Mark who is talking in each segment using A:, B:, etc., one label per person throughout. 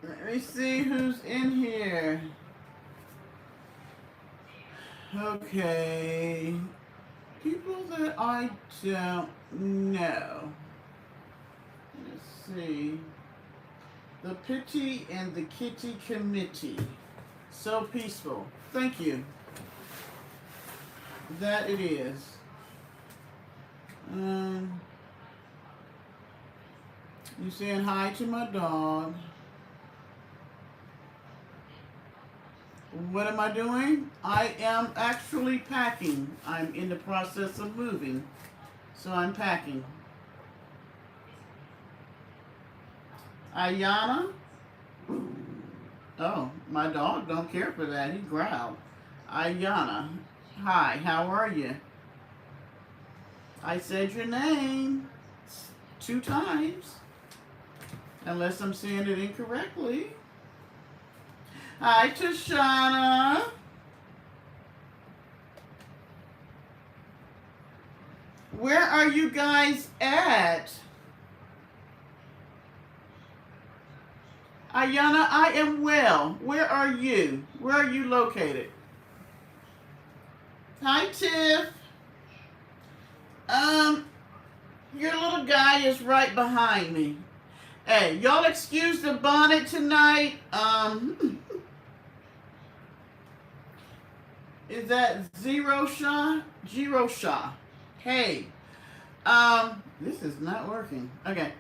A: Let me see who's in here. Okay. People that I don't know. Let's see. The Pity and the Kitty Committee. So peaceful. Thank you. That it is. You saying hi to my dog. What am I doing? I am actually packing. I'm in the process of moving. So I'm packing. Ayana? Oh, my dog don't care for that. He growled. Ayana. Hi, how are you? I said your name 2 times. Unless I'm saying it incorrectly. Hi, Tashana. Where are you guys at? Ayana, I am well. Where are you? Where are you located? Hi, Tiff. Your little guy is right behind me. Hey, y'all excuse the bonnet tonight. Is that Zero Shah? Zero Shah. Hey. This is not working. Okay.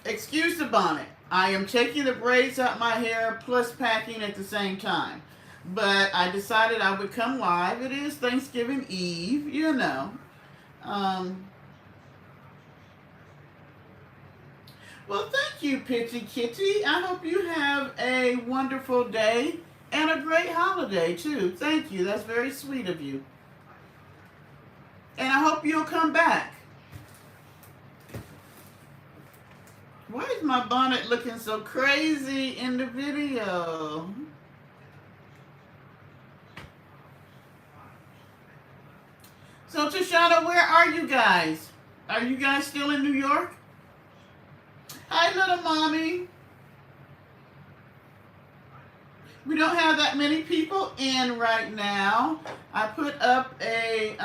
A: Excuse the bonnet. I am taking the braids out my hair plus packing at the same time. But I decided I would come live. It is Thanksgiving Eve, you know. Well, thank you, Pitchy Kitty. I hope you have a wonderful day and a great holiday, too. Thank you. That's very sweet of you. And I hope you'll come back. Why is my bonnet looking so crazy in the video? So, Tashana, where are you guys? Are you guys still in New York? Hi, little mommy. We don't have that many people in right now. I put up a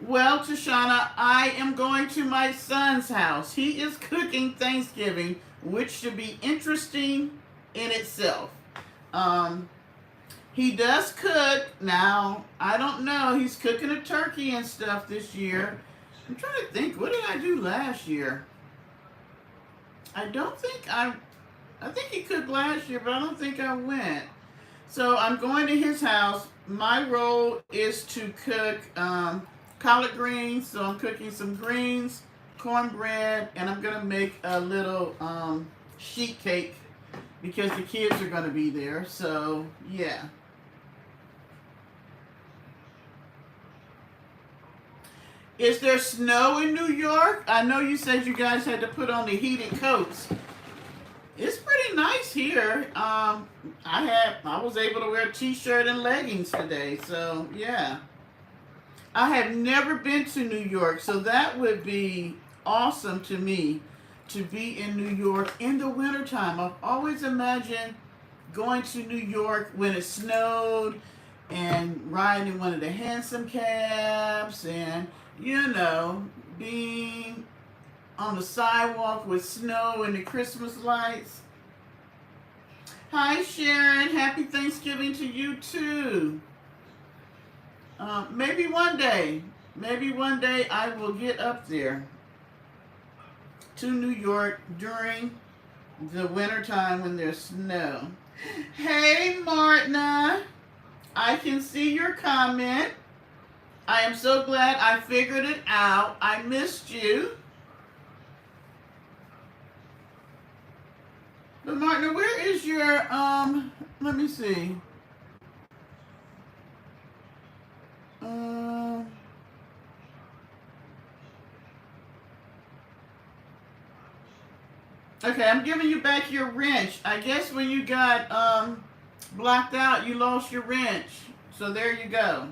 A: well, Tashana, I am going to my son's house. He is cooking Thanksgiving, which should be interesting in itself. He does cook. Now, I don't know. He's cooking a turkey and stuff this year. I'm trying to think. What did I do last year? I don't think I think he cooked last year, but I don't think I went. So I'm going to his house. My role is to cook collard greens. So I'm cooking some greens, cornbread, and I'm gonna make a little sheet cake because the kids are gonna be there. So yeah. Is there snow in New York? I know you said you guys had to put on the heated coats. It's pretty nice here. I was able to wear a t-shirt and leggings today, so yeah. I have never been to New York, so that would be awesome to me to be in New York in the wintertime. I've always imagined going to New York when it snowed and riding one of the hansom cabs and, being on the sidewalk with snow and the Christmas lights. Hi, Sharon. Happy Thanksgiving to you, too. Maybe one day I will get up there to New York during the wintertime when there's snow. Hey, Martina. I can see your comment. I am so glad I figured it out. I missed you. But Martina, where is your, let me see. Okay, I'm giving you back your wrench. I guess when you got blocked out, you lost your wrench. So there you go.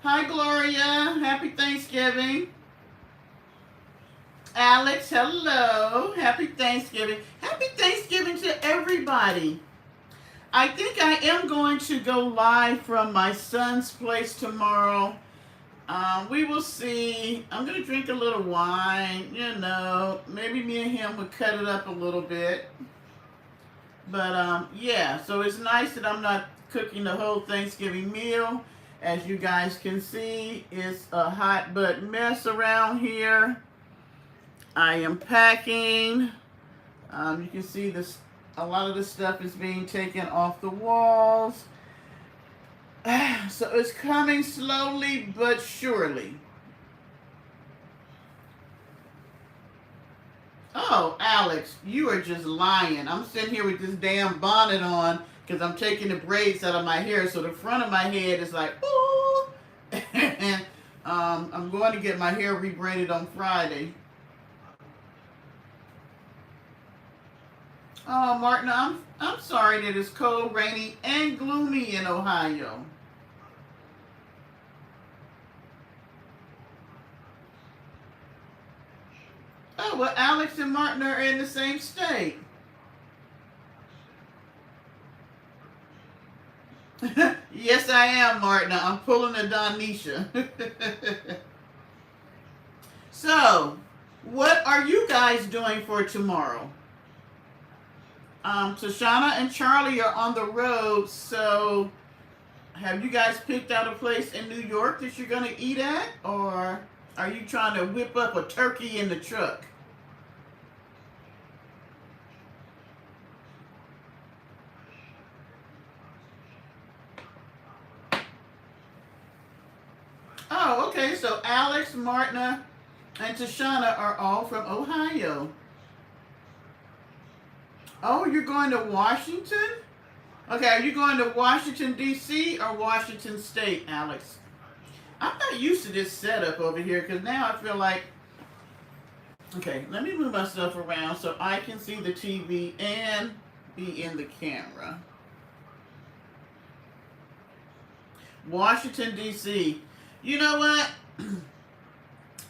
A: Hi, Gloria. Happy Thanksgiving. Alex, hello. Happy Thanksgiving. Happy Thanksgiving to everybody. I think I am going to go live from my son's place tomorrow. We will see. I'm going to drink a little wine, Maybe me and him would cut it up a little bit. But, yeah, so it's nice that I'm not cooking the whole Thanksgiving meal. As you guys can see, it's a hot butt mess around here. I am packing. You can see this. A lot of the stuff is being taken off the walls. So it's coming slowly but surely. Oh, Alex, you are just lying. I'm sitting here with this damn bonnet on because I'm taking the braids out of my hair. So the front of my head is like, ooh. And I'm going to get my hair rebraided on Friday. Oh, Martina, I'm sorry that it's cold, rainy, and gloomy in Ohio. Oh, well, Alex and Martin are in the same state. Yes, I am, Martina. I'm pulling a Donisha. So, what are you guys doing for tomorrow? Tashana and Charlie are on the road, so have you guys picked out a place in New York that you're going to eat at? Or are you trying to whip up a turkey in the truck? Oh, okay, so Alex, Martina, and Tashana are all from Ohio. Oh, you're going to Washington? Okay, are you going to Washington, D.C. or Washington State, Alex? I'm not used to this setup over here because now I feel like... Okay, let me move myself around so I can see the TV and be in the camera. Washington, D.C. You know what?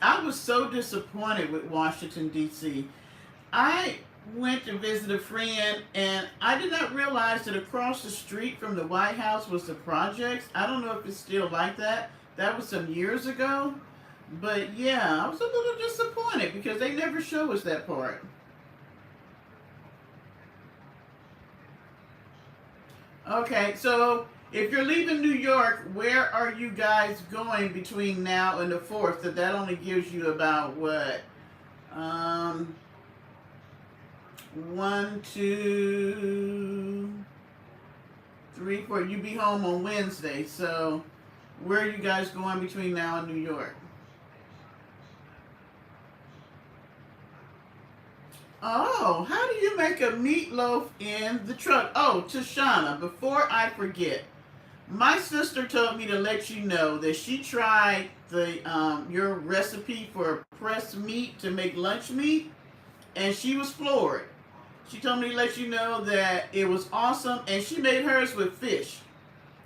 A: I was so disappointed with Washington, D.C. I went to visit a friend, and I did not realize that across the street from the White House was the projects. I don't know if it's still like that. That was some years ago. But yeah, I was a little disappointed because they never show us that part. Okay, so if you're leaving New York, where are you guys going between now and the 4th? That only gives you about what? 1, 2, 3, 4. You be home on Wednesday. So where are you guys going between now and New York? Oh, how do you make a meatloaf in the truck? Oh, Tashana, before I forget, my sister told me to let you know that she tried the your recipe for pressed meat to make lunch meat, and she was floored. She told me to let you know that it was awesome, and she made hers with fish.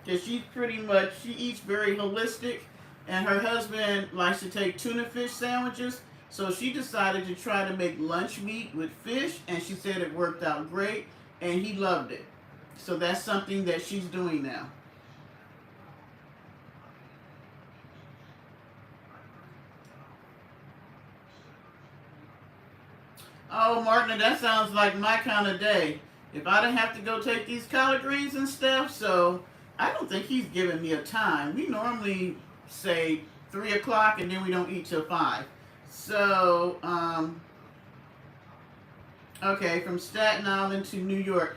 A: Because she eats very holistic, and her husband likes to take tuna fish sandwiches. So she decided to try to make lunch meat with fish, and she said it worked out great, and he loved it. So that's something that she's doing now. Oh, Martin, that sounds like my kind of day. If I didn't have to go take these collard greens and stuff, so I don't think he's giving me a time. We normally say 3 o'clock, and then we don't eat till 5. So, okay, from Staten Island to New York.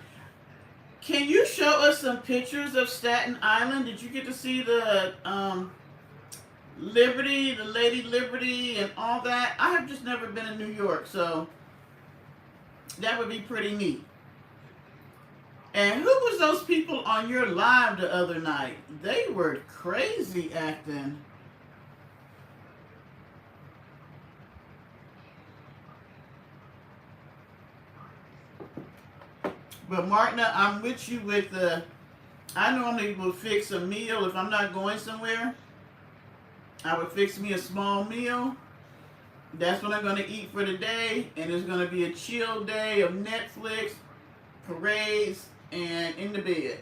A: Can you show us some pictures of Staten Island? Did you get to see the Liberty, the Lady Liberty, and all that? I have just never been in New York, so that would be pretty neat. And who was those people on your live the other night? They were crazy acting. But Martina, I'm with you with the. I normally will fix a meal if I'm not going somewhere. I would fix me a small meal. That's what I'm going to eat for the day, and it's going to be a chill day of Netflix, parades, and in the bed.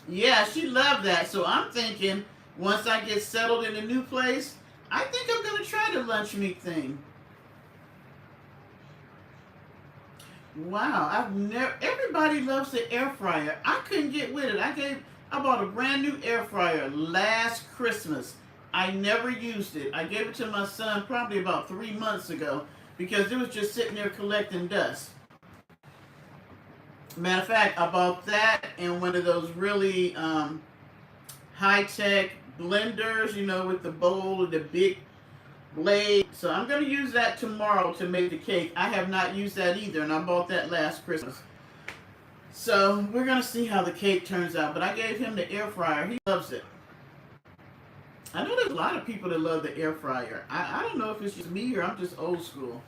A: Yeah, she loved that. So I'm thinking once I get settled in a new place, I think I'm going to try the lunch meat thing. Wow, I've never. Everybody loves the air fryer. I couldn't get with it. I bought a brand new air fryer last Christmas. I never used it. I gave it to my son probably about 3 months ago because it was just sitting there collecting dust. Matter of fact, I bought that and one of those really high tech blenders, with the bowl and the big blade. So I'm going to use that tomorrow to make the cake. I have not used that either, and I bought that last Christmas. So we're going to see how the cake turns out. But I gave him the air fryer. He loves it. I know there's a lot of people that love the air fryer. I don't know if it's just me or I'm just old school.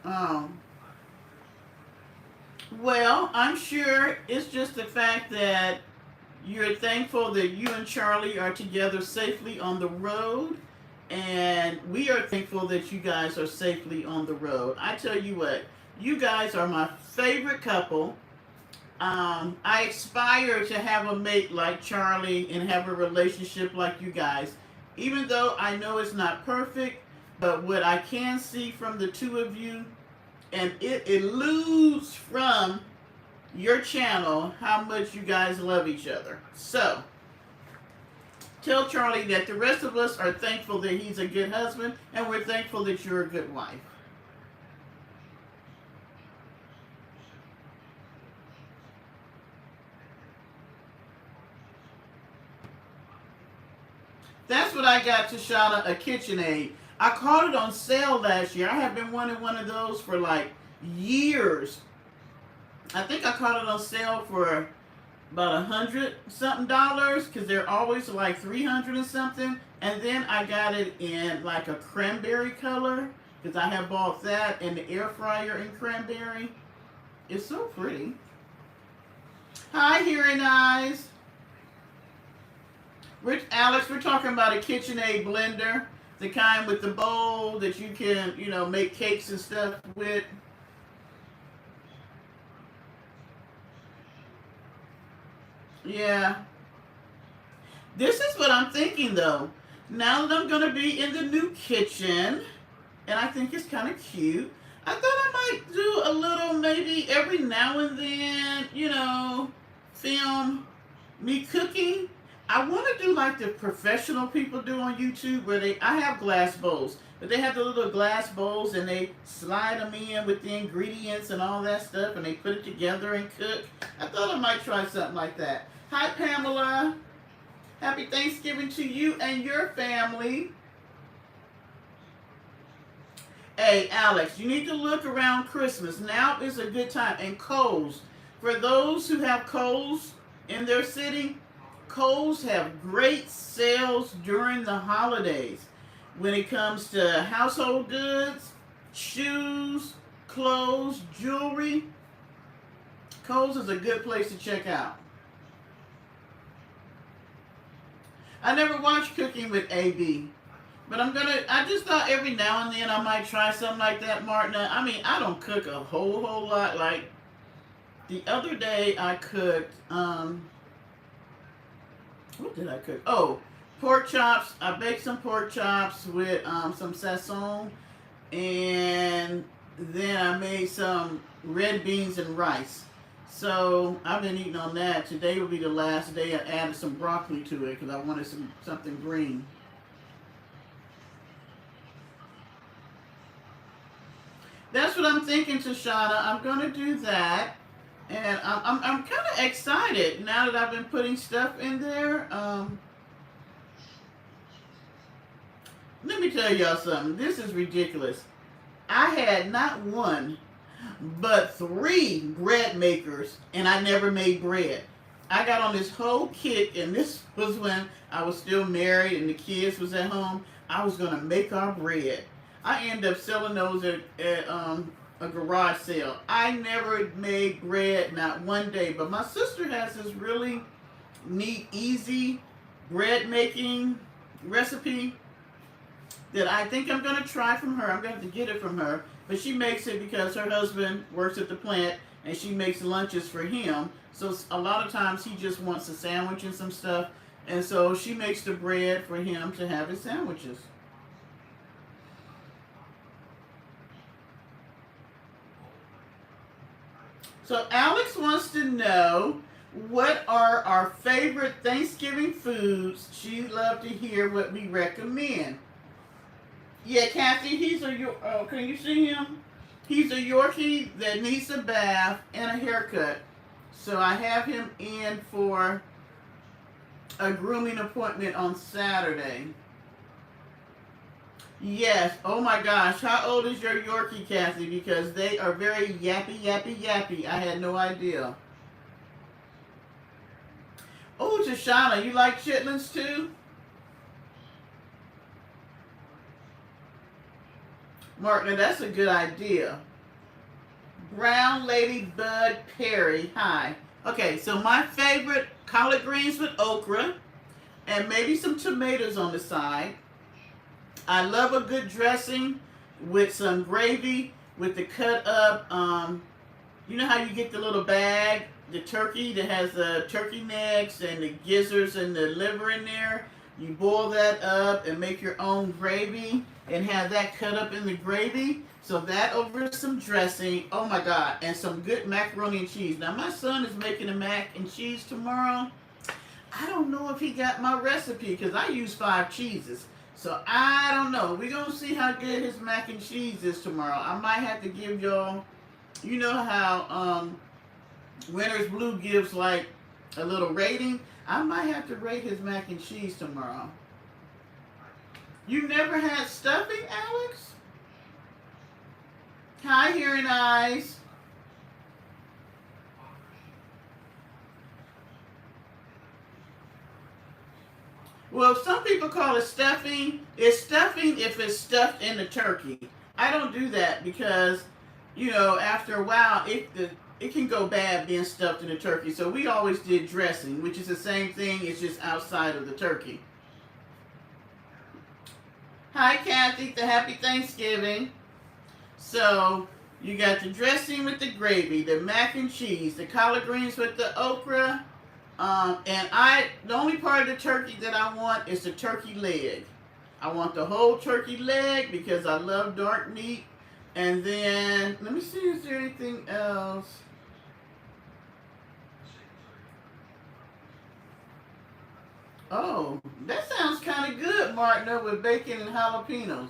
A: Um, well, I'm sure it's just the fact that you're thankful that you and Charlie are together safely on the road. And we are thankful that you guys are safely on the road. I tell you what, you guys are my favorite couple. I aspire to have a mate like Charlie and have a relationship like you guys. Even though I know it's not perfect, but what I can see from the two of you, and it eludes from your channel how much you guys love each other. So, tell Charlie that the rest of us are thankful that he's a good husband, and we're thankful that you're a good wife. That's what I got, Tashana, a KitchenAid. I caught it on sale last year. I have been wanting one of those for like years. I think I caught it on sale for about $100 something because they're always like 300 and something. And then I got it in like a cranberry color because I have bought that and the air fryer in cranberry. It's so pretty. Hi, Hearing Eyes. Alex, we're talking about a KitchenAid blender, the kind with the bowl that you can, make cakes and stuff with. Yeah. This is what I'm thinking though. Now that I'm going to be in the new kitchen, and I think it's kind of cute, I thought I might do a little, maybe every now and then, film me cooking. I want to do like the professional people do on YouTube, where I have glass bowls, but they have the little glass bowls and they slide them in with the ingredients and all that stuff, and they put it together and cook. I thought I might try something like that. Hi, Pamela. Happy Thanksgiving to you and your family. Hey, Alex, you need to look around Christmas. Now is a good time. And Kohl's. For those who have Kohl's in their city, Kohl's have great sales during the holidays when it comes to household goods, shoes, clothes, jewelry. Kohl's is a good place to check out. I never watched Cooking with AB. But I just thought every now and then I might try something like that, Martina. I mean, I don't cook a whole lot. Like, the other day I cooked, what did I cook? Oh, pork chops. I baked some pork chops with some sazon. And then I made some red beans and rice. So I've been eating on that. Today will be the last day. I added some broccoli to it because I wanted something green. That's what I'm thinking, Tashana. I'm going to do that. And I'm kind of excited now that I've been putting stuff in there. Let me tell y'all something. This is ridiculous. I had not one, but 3 bread makers, and I never made bread. I got on this whole kick, and this was when I was still married and the kids was at home. I was going to make our bread. I ended up selling those at a garage sale. I never made bread, not one day. But my sister has this really neat, easy bread making recipe that I think I'm going to try from her. I'm going to have to get it from her. But she makes it because her husband works at the plant and she makes lunches for him. So a lot of times he just wants a sandwich and some stuff. And so she makes the bread for him to have his sandwiches. So Alex wants to know, what are our favorite Thanksgiving foods? She'd love to hear what we recommend. Yeah, Kathy, can you see him? He's a Yorkie that needs a bath and a haircut. So I have him in for a grooming appointment on Saturday. Yes. Oh my gosh. How old is your Yorkie, Kathy? Because they are very yappy. I had no idea. Oh, Tashana, you like chitlins too? Mark, that's a good idea. Brown Lady Bud Perry. Hi. Okay, so my favorite, collard greens with okra and maybe some tomatoes on the side. I love a good dressing with some gravy with the cut up, you know how you get the little bag, the turkey that has the turkey necks and the gizzards and the liver in there. You boil that up and make your own gravy and have that cut up in the gravy. So that over some dressing, oh my God, and some good macaroni and cheese. Now my son is making a mac and cheese tomorrow. I don't know if he got my recipe because I use 5 cheeses. So I don't know. We're going to see how good his mac and cheese is tomorrow. I might have to give y'all, you know how Winter's Blue gives like a little rating? I might have to rate his mac and cheese tomorrow. You never had stuffing, Alex? Hi, Hearing Eyes. Well, some people call it stuffing. It's stuffing if it's stuffed in the turkey. I don't do that because, you know, after a while, it can go bad being stuffed in the turkey. So we always did dressing, which is the same thing. It's just outside of the turkey. Hi, Kathy. The Happy Thanksgiving. So you got the dressing with the gravy, the mac and cheese, the collard greens with the okra. And the only part of the turkey that I want is the turkey leg. I want the whole turkey leg because I love dark meat. And then, let me see, is there anything else? Oh, that sounds kind of good, Martina, with bacon and jalapenos.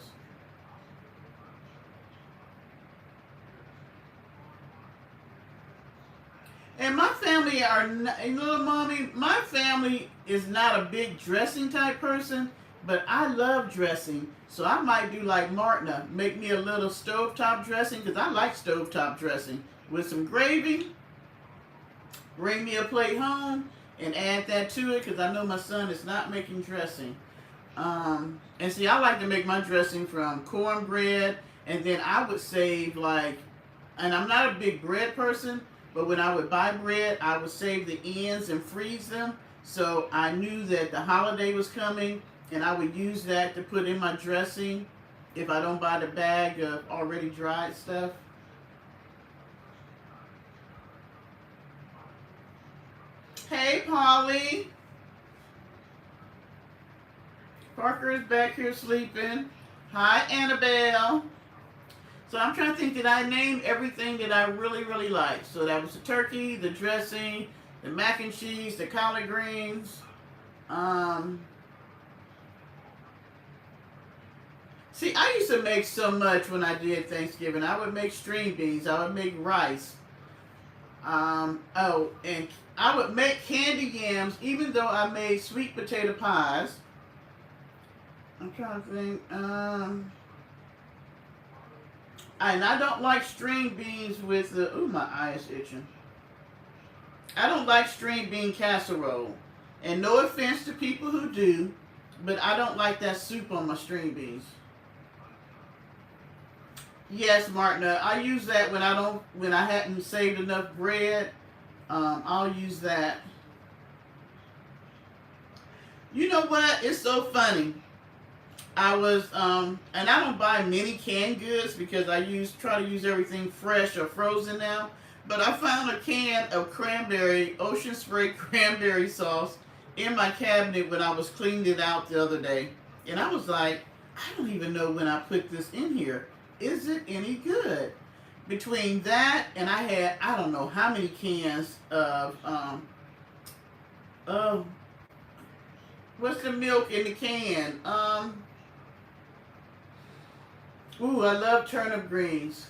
A: And my family are not, little mommy. My family is not a big dressing type person, but I love dressing. So I might do like Martina, make me a little stovetop dressing because I like stovetop dressing with some gravy. Bring me a plate home and add that to it because I know my son is not making dressing. And see, I like to make my dressing from cornbread, and then I would save like, and I'm not a big bread person, but when I would buy bread, I would save the ends and freeze them. So I knew that the holiday was coming, and I would use that to put in my dressing if I don't buy the bag of already dried stuff. Hey, Polly. Parker is back here sleeping. Hi, Annabelle. So I'm trying to think, did I name everything that I really, really like? So that was the turkey, the dressing, the mac and cheese, the collard greens. Um, See, I used to make so much when I did Thanksgiving. I would make string beans. I would make rice. And I would make candy yams, even though I made sweet potato pies. I'm trying to think. And I don't like string beans with the. Ooh, my eye is itching. I don't like string bean casserole. And no offense to people who do, but I don't like that soup on my string beans. Yes, Martina, I use that when I hadn't saved enough bread. I'll use that. You know what? It's so funny. And I don't buy many canned goods because try to use everything fresh or frozen now. But I found a can of ocean spray cranberry sauce in my cabinet when I was cleaning it out the other day. And I was like, I don't even know when I put this in here. Is it any good? Between that and I don't know how many cans of what's the milk in the can? Ooh, I love turnip greens.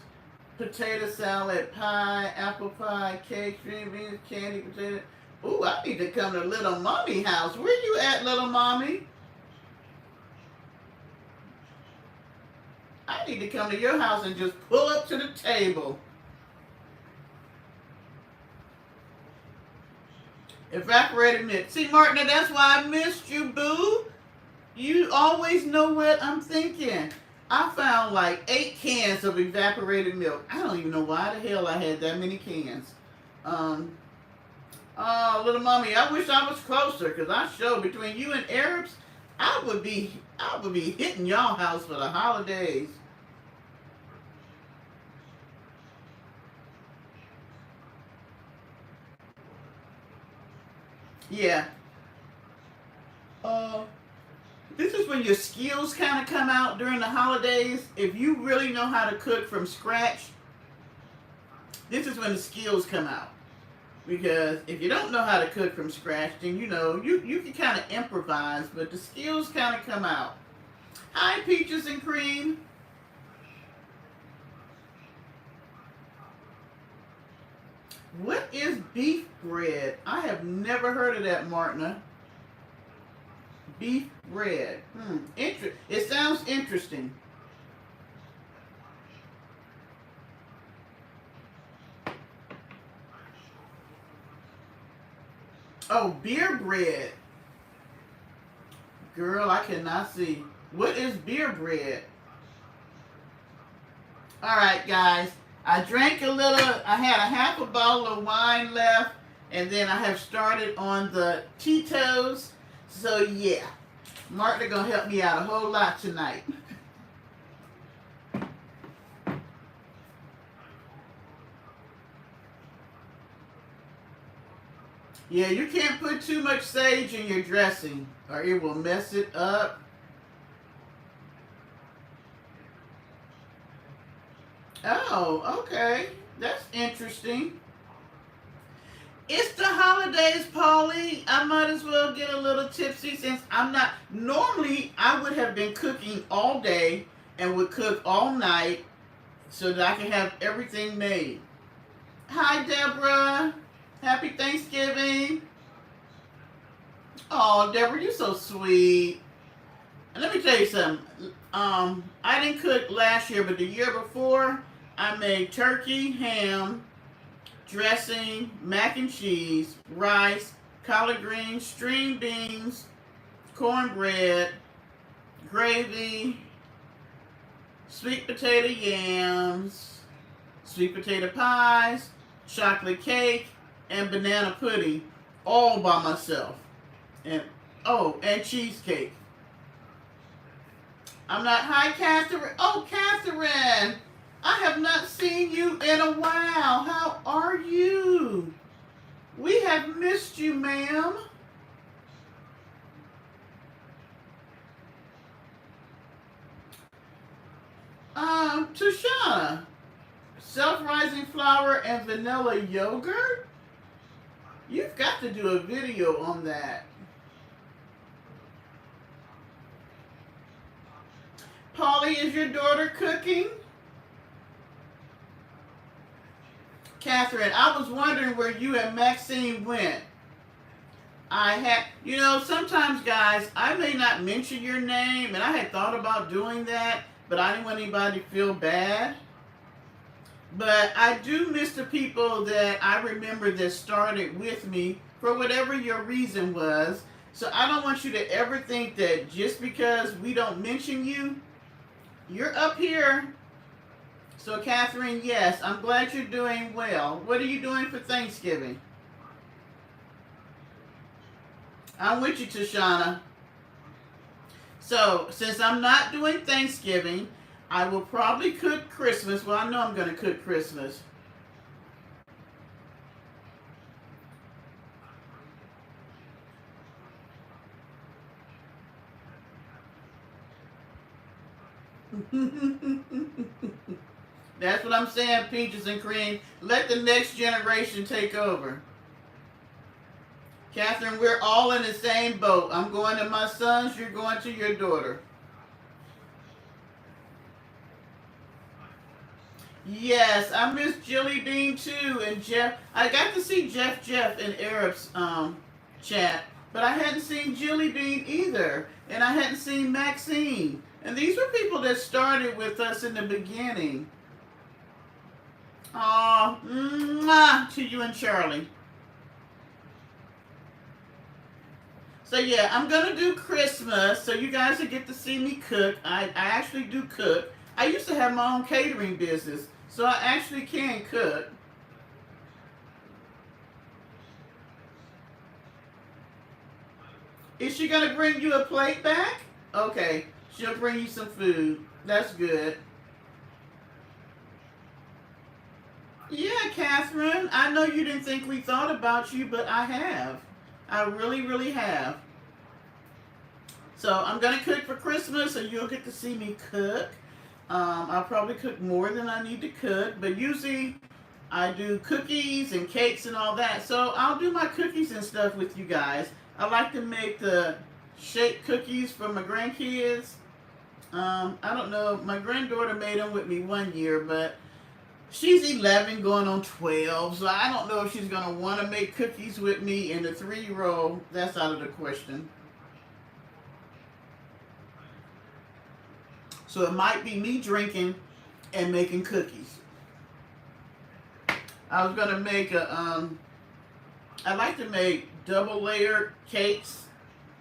A: Potato salad, pie, apple pie, cake, string beans, candy, potato. Ooh, I need to come to Little Mommy house. Where you at, Little Mommy? I need to come to your house and just pull up to the table. Evaporated milk. See, Martina, that's why I missed you, boo. You always know what I'm thinking. I found like 8 cans of evaporated milk. I don't even know why the hell I had that many cans. Um, oh, little mommy, I wish I was closer because I show between you and Arabs, I would be hitting y'all house for the holidays. Yeah. Uh, this is when your skills kind of come out during the holidays. If you really know how to cook from scratch, this is when the skills come out. Because if you don't know how to cook from scratch, then you can kind of improvise, but the skills kind of come out. Hi, peaches and cream. What is beef bread? I have never heard of that, Martina. Beef bread. It sounds interesting. Oh, beer bread. Girl, I cannot see. What is beer bread? All right, guys. I drank a little. I had a half a bottle of wine left, and then I have started on the Tito's. So yeah, Martin gonna help me out a whole lot tonight. Yeah, you can't put too much sage in your dressing, or it will mess it up. Oh, okay. That's interesting. It's the holidays, Polly. I might as well get a little tipsy since I'm not. Normally, I would have been cooking all day and would cook all night so that I can have everything made. Hi, Deborah. Happy Thanksgiving. Oh, Deborah, you're so sweet. And let me tell you something. I didn't cook last year, but the year before, I made turkey, ham, dressing, mac and cheese, rice, collard greens, string beans, cornbread, gravy, sweet potato yams, sweet potato pies, chocolate cake, and banana pudding, all by myself. And oh, and cheesecake. I'm not. Hi, Catherine. Oh, Catherine. I have not seen you in a while. How are you? We have missed you, ma'am. Tashana. Self-rising flour and vanilla yogurt? You've got to do a video on that. Polly, is your daughter cooking? Catherine, I was wondering where you and Maxine went. Sometimes, guys, I may not mention your name, and I had thought about doing that, but I didn't want anybody to feel bad. But I do miss the people that I remember that started with me for whatever your reason was. So I don't want you to ever think that just because we don't mention you, you're up here. So Catherine, yes, I'm glad you're doing well. What are you doing for Thanksgiving? I'm with you, Tashana. So since I'm not doing Thanksgiving, I will probably cook Christmas. Well, I know I'm going to cook Christmas. That's what I'm saying, Peaches and Cream. Let the next generation take over. Catherine, we're all in the same boat. I'm going to my sons, you're going to your daughter. Yes, I miss Jelly Bean too, and Jeff. I got to see Jeff in Arab's chat, but I hadn't seen Jelly Bean either, and I hadn't seen Maxine. And these were people that started with us in the beginning. Oh, mwah, to you and Charlie. So yeah, I'm gonna do Christmas, so you guys will get to see me cook. I actually do cook. I used to have my own catering business, so I actually can cook. Is she gonna bring you a plate back? Okay, she'll bring you some food. That's good. Yeah, Catherine, I know you didn't think we thought about you, but I have. I really, really have. So I'm gonna cook for Christmas, so you'll get to see me cook. I'll probably cook more than I need to cook, but usually I do cookies and cakes and all that. So I'll do my cookies and stuff with you guys. I like to make the shake cookies for my grandkids. I don't know, my granddaughter made them with me one year, but she's 11 going on 12, so I don't know if she's going to want to make cookies with me. And the 3-year-old, that's out of the question. So it might be me drinking and making cookies. I was going to make I like to make double layer cakes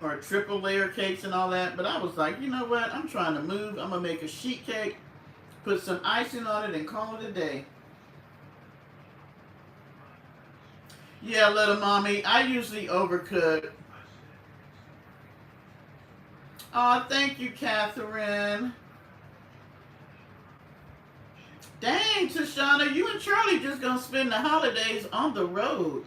A: or triple layer cakes and all that, but I was like, you know what, I'm trying to move. I'm going to make a sheet cake, put some icing on it, and call it a day. Yeah, little mommy, I usually overcook. Oh, thank you, Catherine. Dang, Tashana, you and Charlie just gonna spend the holidays on the road.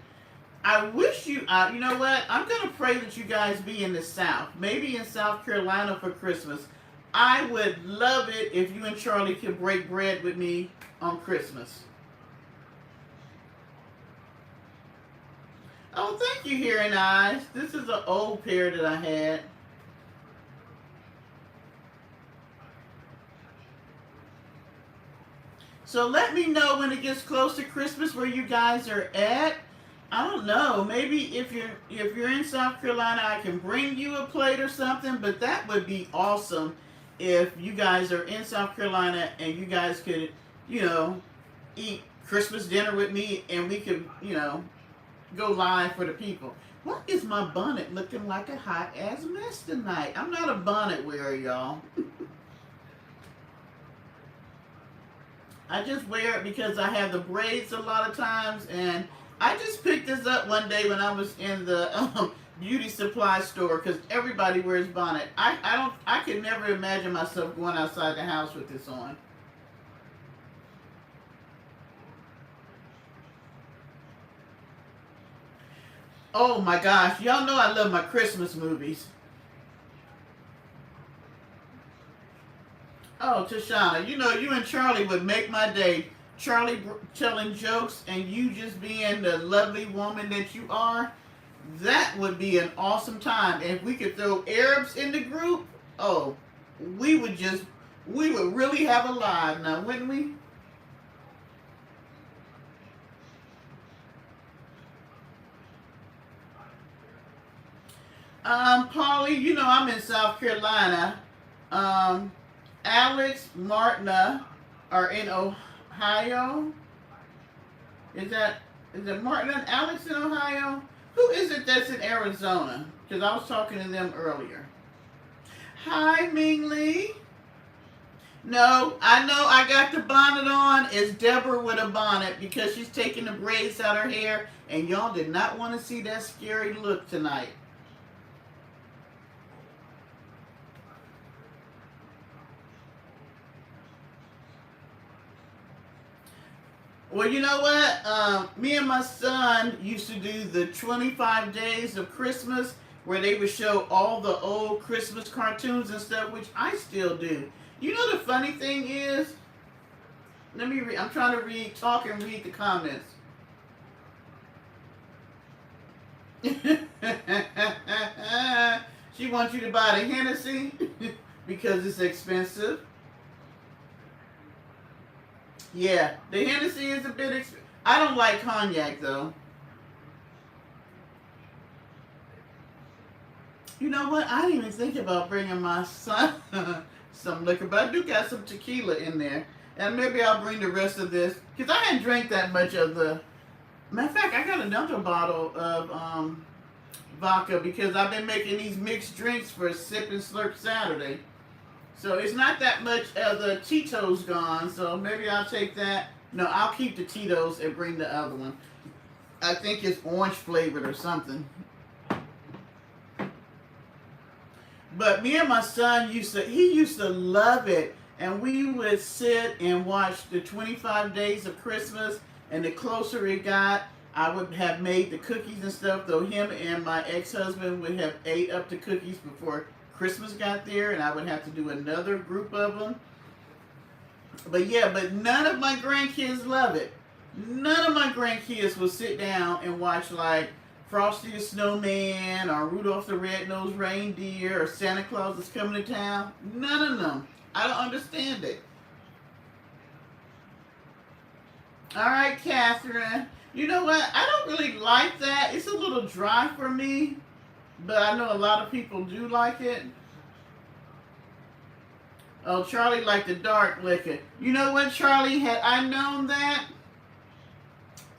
A: I wish you know what? I'm gonna pray that you guys be in the South, maybe in South Carolina for Christmas. I would love it if you and Charlie could break bread with me on Christmas. Oh, thank you, Hearing Eyes. This is an old pair that I had. So let me know when it gets close to Christmas where you guys are at. I don't know. Maybe if you're in South Carolina, I can bring you a plate or something. But that would be awesome if you guys are in South Carolina and you guys could, you know, eat Christmas dinner with me and we could, go live for the people. Why is my bonnet looking like a hot ass mess tonight? I'm not a bonnet wearer, y'all. I just wear it because I have the braids a lot of times, and I just picked this up one day when I was in the beauty supply store because everybody wears bonnet. I could never imagine myself going outside the house with this on. Oh my gosh, y'all know I love my Christmas movies. Oh, Tashana, you and Charlie would make my day. Charlie telling jokes and you just being the lovely woman that you are, that would be an awesome time. And if we could throw Arabs in the group, oh, we would just, we would really have a live now, wouldn't we? Polly, I'm in South Carolina. Um, Alex, Martina are in Ohio. Is that is it Martin and Alex in Ohio? Who is it that's in Arizona? Because I was talking to them earlier. Hi, Ming Lee. No, I know I got the bonnet on. It's Deborah with a bonnet because she's taking the braids out her hair, and y'all did not want to see that scary look tonight. Well, you know what? Me and my son used to do the 25 days of Christmas where they would show all the old Christmas cartoons and stuff, which I still do. You know the funny thing is, let me read. I'm trying to talk and read the comments. She wants you to buy the Hennessy because it's expensive. Yeah, the Hennessy is a bit expensive. I don't like cognac though. You know what? I didn't even think about bringing my son some liquor, but I do got some tequila in there. And maybe I'll bring the rest of this. Because I hadn't drank that much of the... Matter of fact, I got another bottle of vodka because I've been making these mixed drinks for Sip and Slurp Saturday. So it's not that much of the Tito's gone, so maybe I'll take that. No, I'll keep the Tito's and bring the other one. I think it's orange flavored or something. But me and my son used to love it. And we would sit and watch the 25 days of Christmas. And the closer it got, I would have made the cookies and stuff. Though him and my ex-husband would have ate up the cookies before Christmas got there. And I would have to do another group of them. But yeah, but none of my grandkids love it. None of my grandkids will sit down and watch like Frosty the Snowman or Rudolph the Red-Nosed Reindeer or Santa Claus is Coming to Town. None of them. I don't understand it. All right, Catherine. You know what? I don't really like that. It's a little dry for me, but I know a lot of people do like it. Oh, Charlie liked the dark liquor. You know what, Charlie? Had I known that,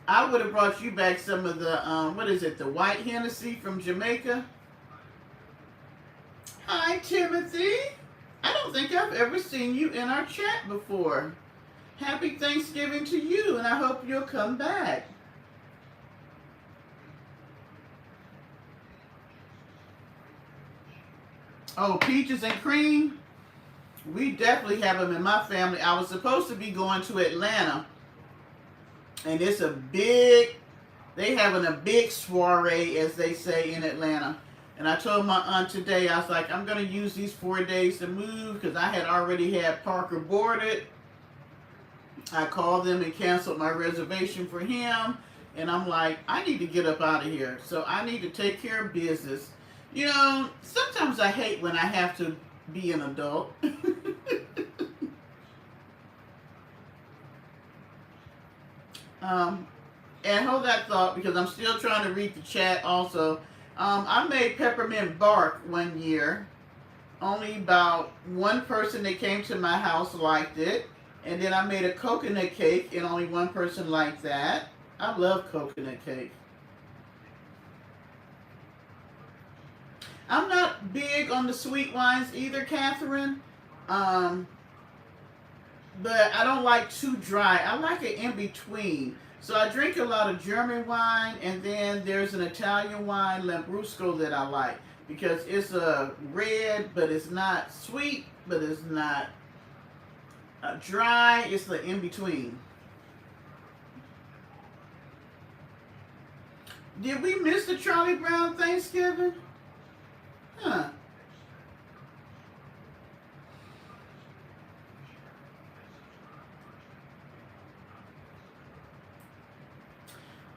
A: I would have brought you back some of the, what is it, the white Hennessy from Jamaica. Hi, Timothy. I don't think I've ever seen you in our chat before. Happy Thanksgiving to you, and I hope you'll come back. Oh, peaches and cream? We definitely have them in my family. I was supposed to be going to Atlanta, and it's a big, they having a big soiree, as they say in Atlanta. And I told my aunt today, I was like, I'm going to use these 4 days to move because I had already had Parker boarded. I called them and canceled my reservation for him. And I'm like, I need to get up out of here. So I need to take care of business. You know, sometimes I hate when I have to be an adult. um, and hold that thought because I'm still trying to read the chat also. I made peppermint bark one year. Only about one person that came to my house liked it. And then I made a coconut cake and only one person liked that. I love coconut cake. I'm not big on the sweet wines either, Catherine. Um, but I don't like too dry. I like it in between. So I drink a lot of German wine, and then there's an Italian wine, Lambrusco, that I like because it's a red, but it's not sweet, but it's not dry. It's the in between. Did we miss the Charlie Brown Thanksgiving? Huh.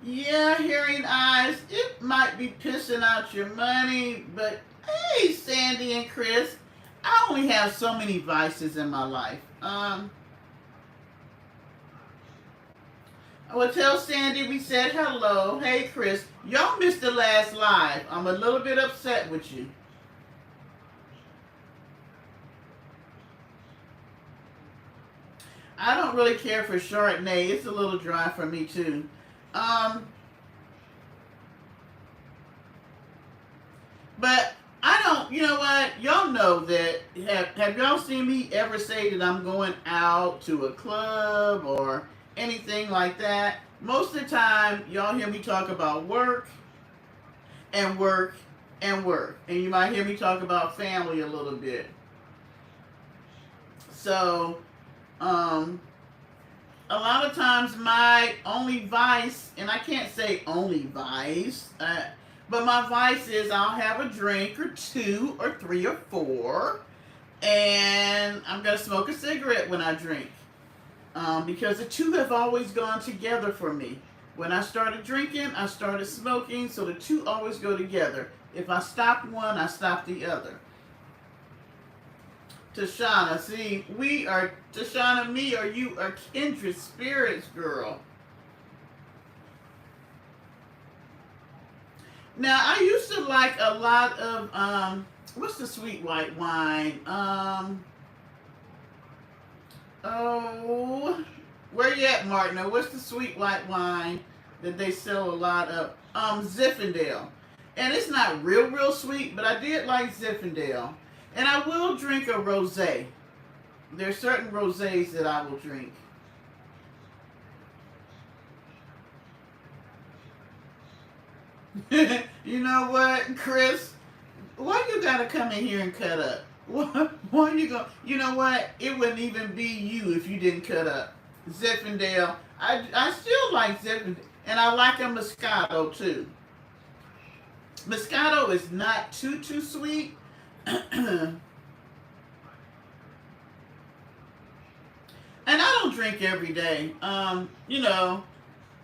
A: Yeah, hearing eyes, it might be pissing out your money, but hey, Sandy and Chris, I only have so many vices in my life. I will tell Sandy we said hello. Hey, Chris, y'all missed the last live. I'm a little bit upset with you. I don't really care for Chardonnay. It's a little dry for me too. Um, but I don't. You know what? Y'all know that. Have y'all seen me ever say that I'm going out to a club or anything like that? Most of the time, y'all hear me talk about work and work and work, and you might hear me talk about family a little bit. So, um, a lot of times my only vice, and I can't say only vice, but my vice is I'll have a drink or two or three or four, and I'm going to smoke a cigarette when I drink. Because the two have always gone together for me. When I started drinking, I started smoking, so the two always go together. If I stop one, I stop the other. Tashana, see, we are, Tashana, me or you are kindred spirits, girl. Now, I used to like a lot of, what's the sweet white wine? Oh, where you at, Martina? What's the sweet white wine that they sell a lot of? Zinfandel. And it's not real sweet, but I did like Zinfandel. And I will drink a rosé. There's certain rosés that I will drink. You know what, Chris? Why you gotta come in here and cut up? Why you go? You know what? It wouldn't even be you if you didn't cut up. Zinfandel. I still like Zinfandel, and I like a Moscato too. Moscato is not too sweet. And I don't drink every day. You know,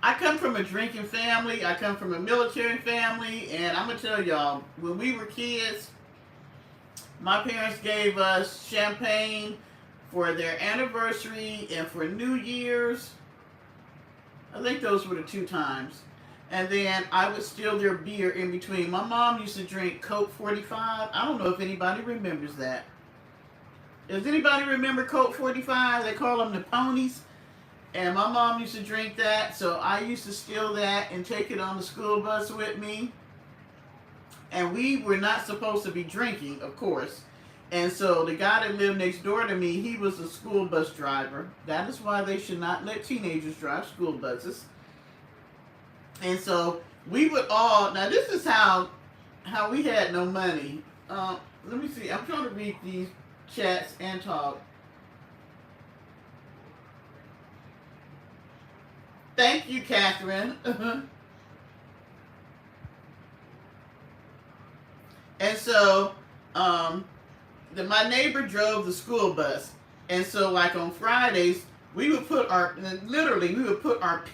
A: I come from a drinking family. I come from a military family, and I'm gonna tell y'all, when we were kids, my parents gave us champagne for their anniversary and for New Year's. I think those were the two times. And then I would steal their beer in between. My mom used to drink Coke 45. I don't know if anybody remembers that. Does anybody remember Coke 45? They call them the ponies. And my mom used to drink that, so I used to steal that and take it on the school bus with me. And we were not supposed to be drinking, of course. And so the guy that lived next door to me, he was a school bus driver. That is why they should not let teenagers drive school buses. And so we would all, now this is how we had no money. Let me see, I'm trying to read these chats and talk. Thank you, Catherine. And so, my neighbor drove the school bus, and so like on Fridays, we would put our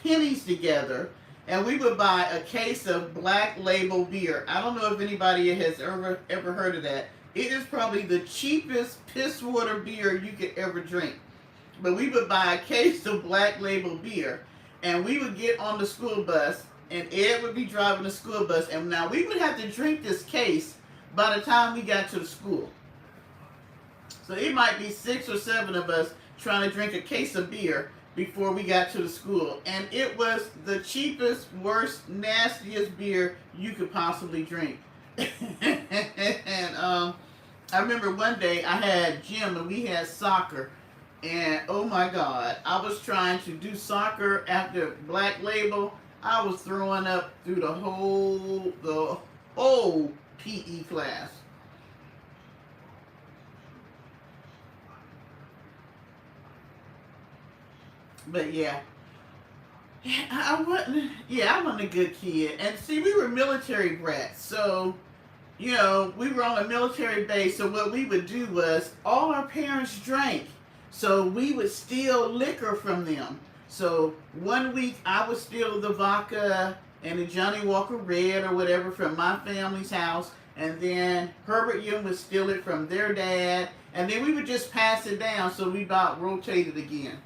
A: pennies together, and we would buy a case of Black Label beer. I don't know if anybody has ever heard of that. It is probably the cheapest piss water beer you could ever drink. But we would buy a case of Black Label beer, and we would get on the school bus, and Ed would be driving the school bus, and now we would have to drink this case by the time we got to the school. So it might be 6 or 7 of us trying to drink a case of beer before we got to the school. And it was the cheapest, worst, nastiest beer you could possibly drink. And I remember one day I had gym and we had soccer. And oh my God, I was trying to do soccer after Black Label. I was throwing up through the whole PE class. But yeah, I wasn't. Yeah, I wasn't a good kid. And see, we were military brats, so we were on a military base. So what we would do was all our parents drank, so we would steal liquor from them. So one week I would steal the vodka and the Johnny Walker Red or whatever from my family's house, and then Herbert Young would steal it from their dad, and then we would just pass it down. So we about rotated again.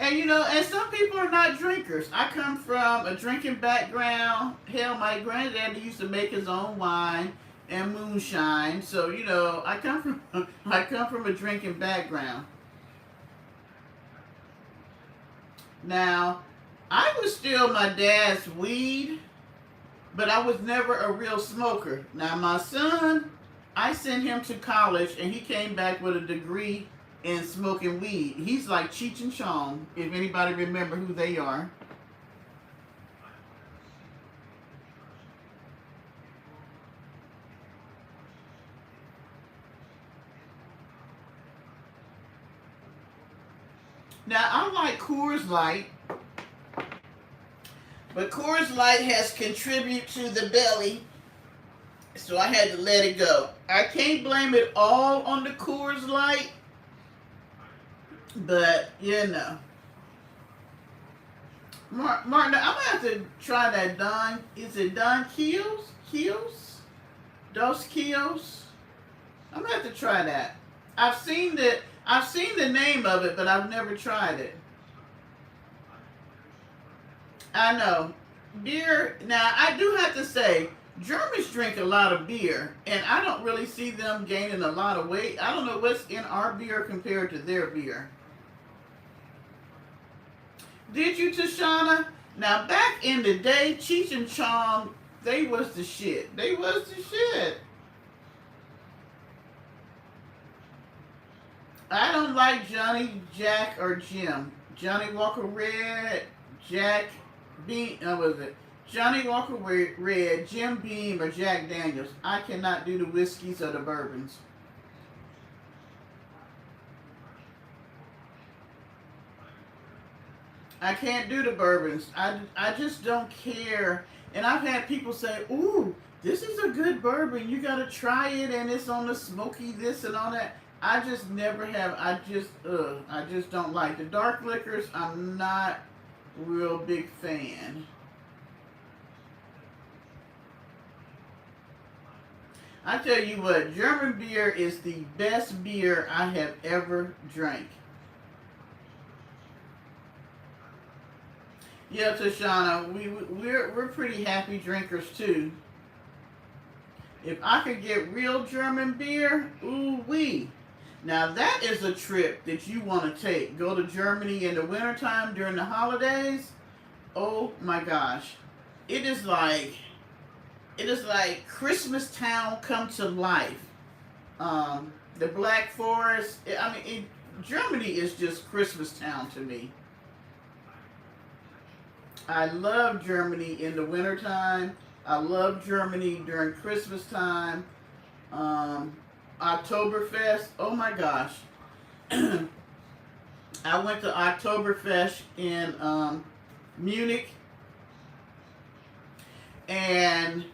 A: And and some people are not drinkers. I come from a drinking background. Hell, my granddaddy used to make his own wine and moonshine. So I come from I come from a drinking background. Now, I would steal my dad's weed, but I was never a real smoker. Now, my son, I sent him to college, and he came back with a degree in smoking weed. He's like Cheech and Chong, if anybody remember who they are. Now, I like Coors Light, but Coors Light has contributed to the belly, so I had to let it go. I can't blame it all on the Coors Light, but Martin, I'm gonna have to try that Don. Is it Don Keels? Keels? Dos Keels? I'm gonna have to try that. I've seen the name of it, but I've never tried it. I know. Beer. Now I do have to say, Germans drink a lot of beer, and I don't really see them gaining a lot of weight. I don't know what's in our beer compared to their beer. Did you, Tashana? Now, back in the day, Cheech and Chong, they was the shit. They was the shit. I don't like Johnny, Jack, or Jim. Johnny Walker Red, Jack Beam, what was it? Johnny Walker Red, Jim Beam, or Jack Daniels. I cannot do the whiskeys or the bourbons. I can't do the bourbons. I just don't care. And I've had people say, "Ooh, this is a good bourbon. You gotta try it, and it's on the smoky this and all that." I just never have. I just don't like the dark liquors. I'm not real big fan. I tell you what, German beer is the best beer I have ever drank. Yeah, Tashana, we're pretty happy drinkers too. If I could get real German beer, ooh wee. Now that is a trip that you want to take. Go to Germany in the wintertime during the holidays. Oh my gosh. It is like Christmas Town come to life. The Black Forest. Germany is just Christmas Town to me. I love Germany in the wintertime. I love Germany during Christmas time. Oktoberfest. Oh my gosh. I went to Oktoberfest in Munich, and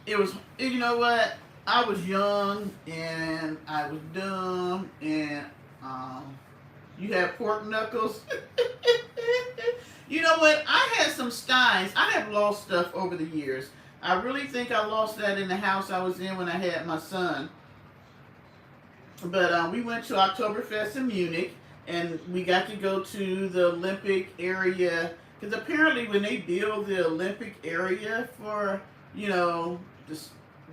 A: it was, you know what? I was young and I was dumb and um, you had pork knuckles. You know what? I had some steins. I have lost stuff over the years. I really think I lost that in the house I was in when I had my son. But we went to Oktoberfest in Munich, and we got to go to the Olympic area because apparently when they build the Olympic area for you know the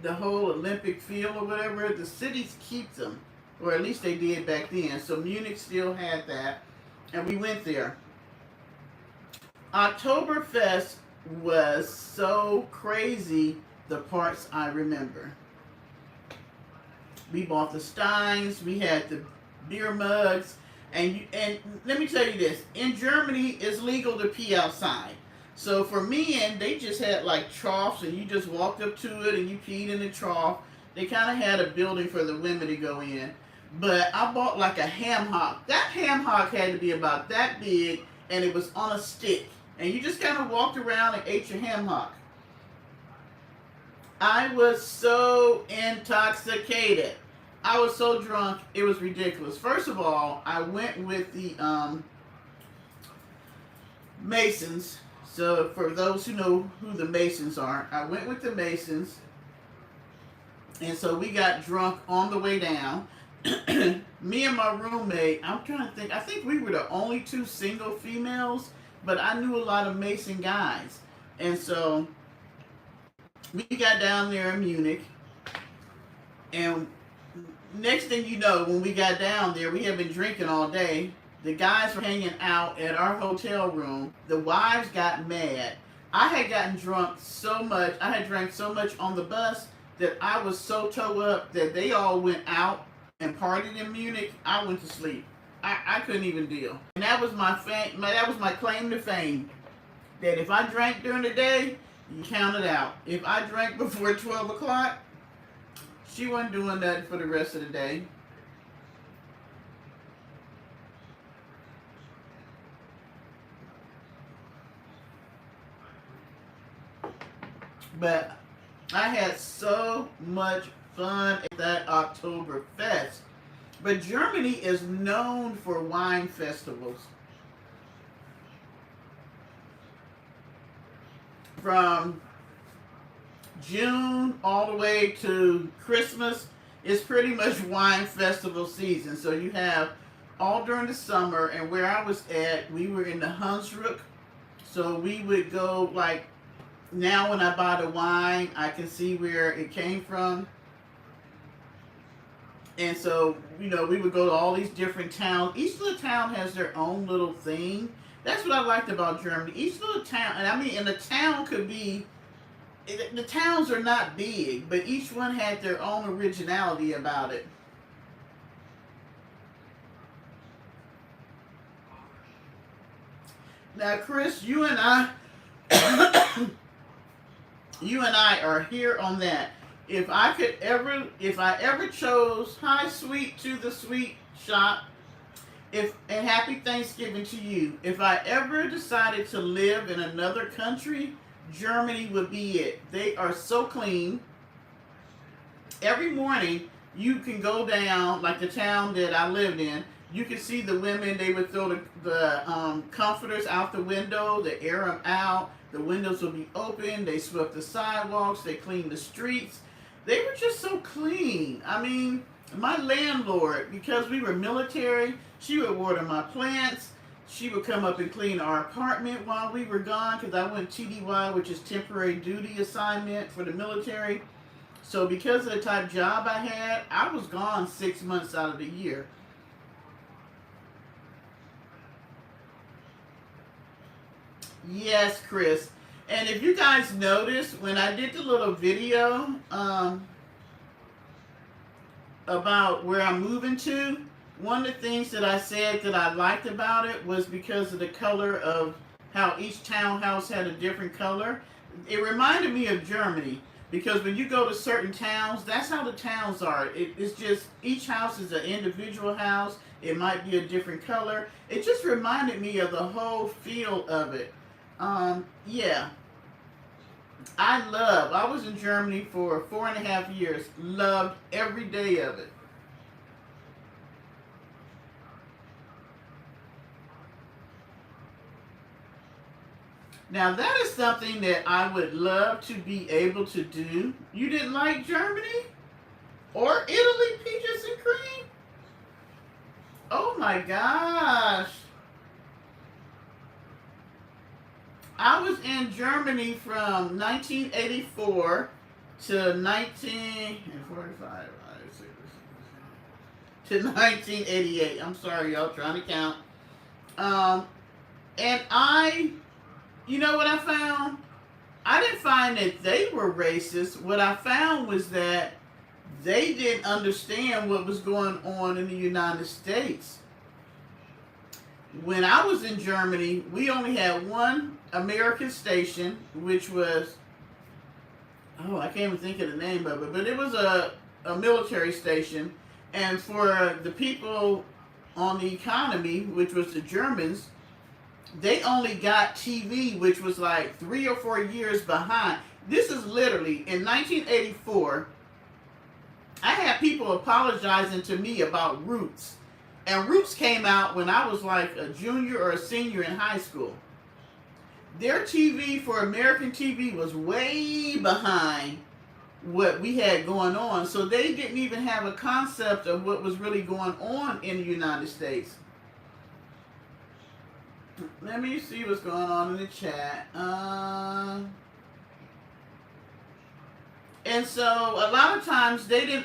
A: the whole Olympic field or whatever, the cities keep them, or at least they did back then. So Munich still had that, and we went there. Oktoberfest was so crazy. The parts I remember. We bought the steins. We had the beer mugs, and let me tell you this: in Germany, it's legal to pee outside. So for men, they just had like troughs, and you just walked up to it and you peed in the trough. They kind of had a building for the women to go in. But I bought like a ham hock. That ham hock had to be about that big, and it was on a stick. And you just kind of walked around and ate your ham hock. I was so intoxicated. I was so drunk, it was ridiculous. First of all, I went with the Masons. So, for those who know who the Masons are, I went with the Masons. And so we got drunk on the way down. Me and my roommate, I'm trying to think, I think we were the only two single females, but I knew a lot of Mason guys. And so we got down there in Munich, and next thing you know, when we got down there, we had been drinking all day. The guys were hanging out at our hotel room. The wives got mad. I had gotten drunk so much. I had drank so much on the bus that I was so toe up that they all went out and partied in Munich. I went to sleep. I couldn't even deal. And that was my that was my claim to fame. That if I drank during the day, you count it out. If I drank before 12 o'clock, she wasn't doing that for the rest of the day. But I had so much fun at that Oktoberfest. But Germany is known for wine festivals. From June all the way to Christmas is pretty much wine festival season. So you have all during the summer, and where I was at, we were in the Hunsrück. So we would go like now when I buy the wine, I can see where it came from. And so, we would go to all these different towns. Each little town has their own little thing. That's what I liked about Germany. Each little town, and the town could be, the towns are not big, but each one had their own originality about it. Now, Chris, you and I, you and I are here on that. If I ever chose hi sweet to the sweet shop, and happy Thanksgiving to you. If I ever decided to live in another country, Germany would be it. They are so clean. Every morning you can go down, like the town that I lived in, you can see the women. They would throw the comforters out the window, they air them out. The windows would be open. They swept the sidewalks. They cleaned the streets. They were just so clean. I mean, my landlord, because we were military, she would water my plants. She would come up and clean our apartment while we were gone, because I went TDY, which is temporary duty assignment for the military. So because of the type of job I had, I was gone 6 months out of the year. Yes, Chris. And if you guys noticed, when I did the little video about where I'm moving to, one of the things that I said that I liked about it was because of the color of how each townhouse had a different color. It reminded me of Germany, because when you go to certain towns, that's how the towns are. It's just each house is an individual house. It might be a different color. It just reminded me of the whole feel of it. Yeah. I was in Germany for 4.5 years. Loved every day of it. Now that is something that I would love to be able to do. You didn't like Germany or Italy, peaches and cream? Oh my gosh. I was in Germany from 1984 to 1945 to 1988. I'm sorry, y'all, trying to count. Um, and you know what I found? I didn't find that they were racist. What I found was that they didn't understand what was going on in the United States. When I was in Germany, we only had one American station, which was, oh, I can't even think of the name of it, but it was a military station. And for the people on the economy, which was the Germans, they only got TV, which was like 3 or 4 years behind. This is literally in 1984. I had people apologizing to me about Roots. And Roots came out when I was like a junior or a senior in high school. Their TV for American TV was way behind what we had going on. So they didn't even have a concept of what was really going on in the United States. Let me see what's going on in the chat. And so a lot of times they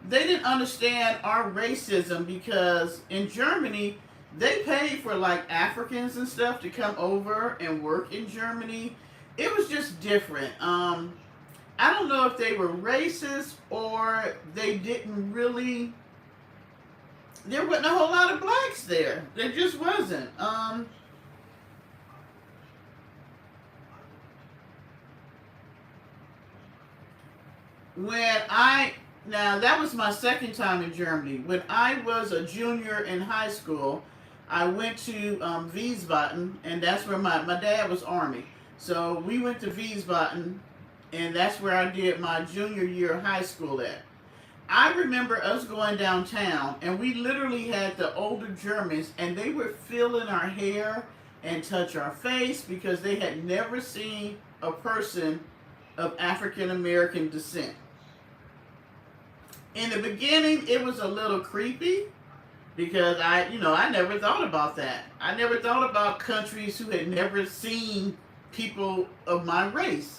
A: didn't understand our racism, because in Germany they paid for like Africans and stuff to come over and work in Germany. It was just different. I don't know if they were racist or they didn't really. There wasn't a whole lot of blacks there. There just wasn't. When I Now that was my second time in Germany. When I was a junior in high school, I went to Wiesbaden, and that's where my dad was Army. So we went to Wiesbaden, and that's where I did my junior year of high school at. I remember us going downtown, and we literally had the older Germans, and they would feel in our hair and touch our face because they had never seen a person of African American descent. In the beginning, it was a little creepy because I never thought about that. I never thought about countries who had never seen people of my race.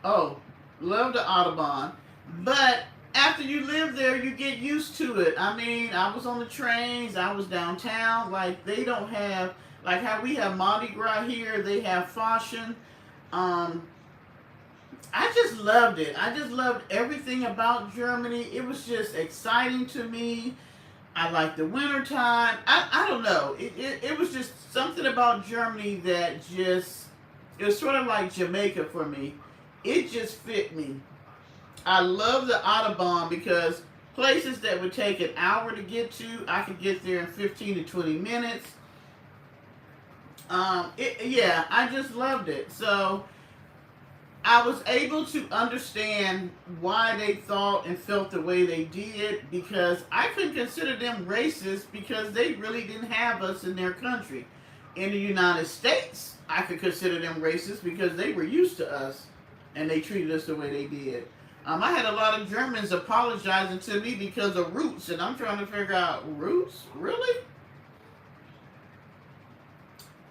A: Oh, love the Audubon. But after you live there, you get used to it. I mean, I was on the trains, I was downtown. Like, they don't have, like how we have Mardi Gras here, they have Fashion. Um, I just loved it. I just loved everything about Germany. It was just exciting to me. I liked the wintertime. I don't know. It was just something about Germany that just, it was sort of like Jamaica for me. It just fit me. I love the Audubon because places that would take an hour to get to, I could get there in 15 to 20 minutes. Yeah, I just loved it. So I was able to understand why they thought and felt the way they did, because I couldn't consider them racist because they really didn't have us in their country. In the United States, I could consider them racist because they were used to us and they treated us the way they did. I had a lot of Germans apologizing to me because of Roots, and I'm trying to figure out, Roots? Really?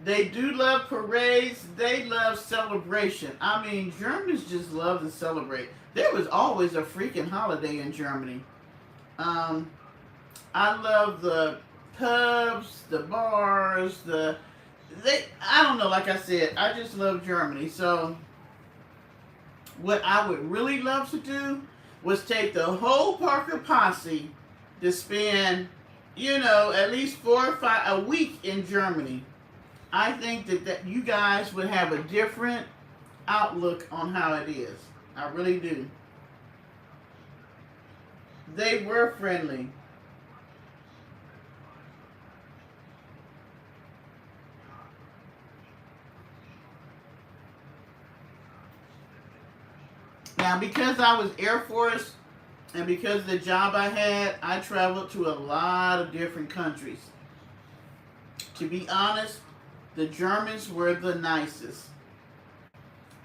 A: They do love parades. They love celebration. I mean, Germans just love to celebrate. There was always a freaking holiday in Germany. Um, I love the pubs, the bars, I don't know, like I said, I just love Germany. So what I would really love to do was take the whole Parker posse to spend, at least 4 or 5 a week in Germany. I think that you guys would have a different outlook on how it is. I really do. They were friendly. Now, because I was Air Force and because of the job I had, I traveled to a lot of different countries. To be honest, the Germans were the nicest.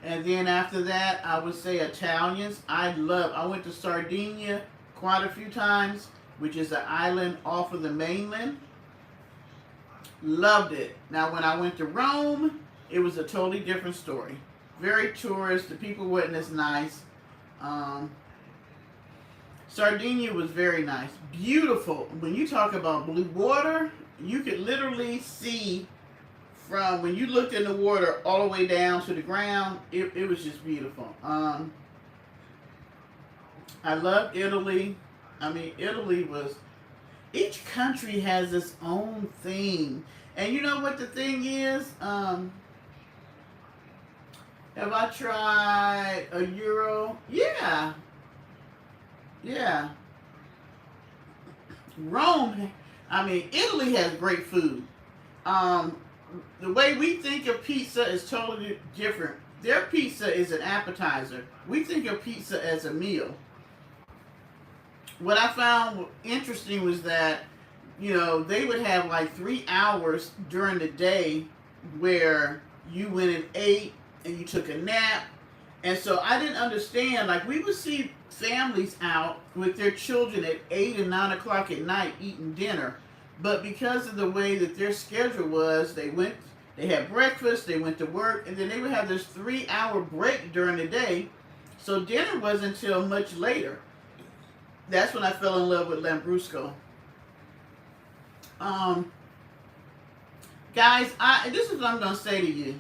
A: And then after that, I would say Italians. I went to Sardinia quite a few times, which is an island off of the mainland. Loved it. Now, when I went to Rome, it was a totally different story. Very tourist. The people weren't as nice. Um, Sardinia was very nice. Beautiful. When you talk about blue water, you could literally see from when you looked in the water all the way down to the ground. It was just beautiful. I loved Italy. I mean, Italy was... Each country has its own thing. And you know what the thing is? Have I tried a Euro? Yeah. Yeah. Rome, I mean, Italy has great food. The way we think of pizza is totally different. Their pizza is an appetizer. We think of pizza as a meal. What I found interesting was that, they would have like 3 hours during the day where you went and ate and you took a nap. And so I didn't understand, like we would see families out with their children at 8 and 9 o'clock at night eating dinner. But because of the way that their schedule was, they had breakfast, they went to work, and then they would have this 3-hour break during the day. So dinner wasn't until much later. That's when I fell in love with Lambrusco. Guys, this is what I'm going to say to you.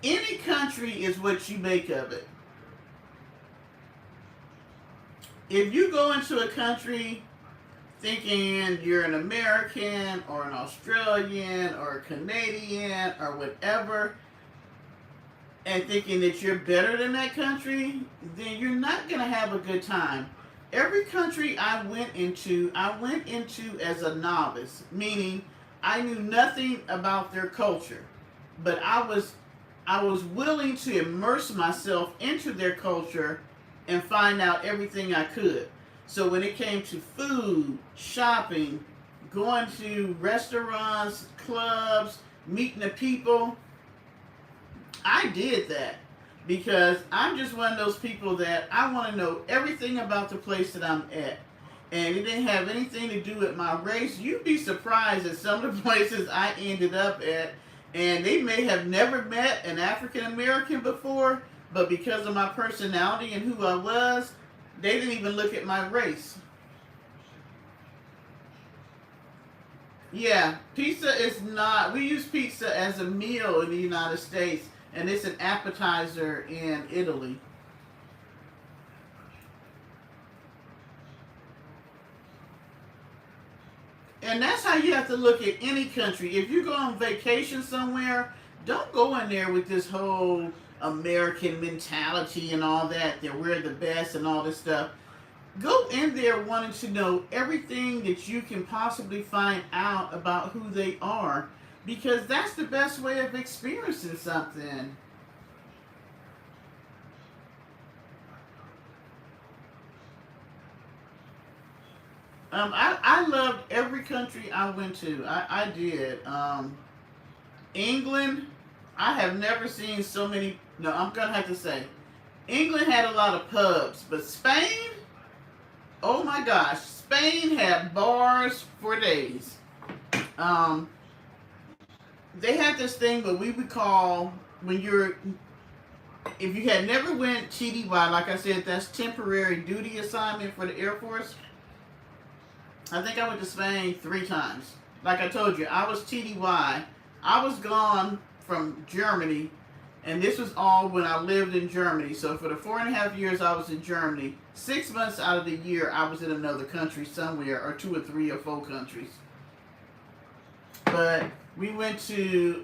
A: Any country is what you make of it. If you go into a country thinking you're an American or an Australian or a Canadian or whatever, and thinking that you're better than that country, then you're not going to have a good time. Every country I went into as a novice, meaning I knew nothing about their culture, but I was willing to immerse myself into their culture and find out everything I could. So when it came to food, shopping, going to restaurants, clubs, meeting the people, I did that because I'm just one of those people that I want to know everything about the place that I'm at. And it didn't have anything to do with my race. You'd be surprised at some of the places I ended up at. And they may have never met an African American before, but because of my personality and who I was, they didn't even look at my race. Yeah, pizza is not... We use pizza as a meal in the United States, and it's an appetizer in Italy. And that's how you have to look at any country. If you go on vacation somewhere, don't go in there with this whole American mentality and all that we're the best and all this stuff. Go in there wanting to know everything that you can possibly find out about who they are, because that's the best way of experiencing something. I loved every country I went to. I did. England, I have never seen so many... No, I'm going to have to say, England had a lot of pubs, but Spain, oh my gosh, Spain had bars for days. They had this thing what we would call, if you had never went TDY, like I said, that's temporary duty assignment for the Air Force. I think I went to Spain 3 times. Like I told you, I was TDY. I was gone from Germany, and this was all when I lived in Germany. So for the 4.5 years I was in Germany, 6 months out of the year I was in another country somewhere, or 2 or 3 or 4 countries. But we went to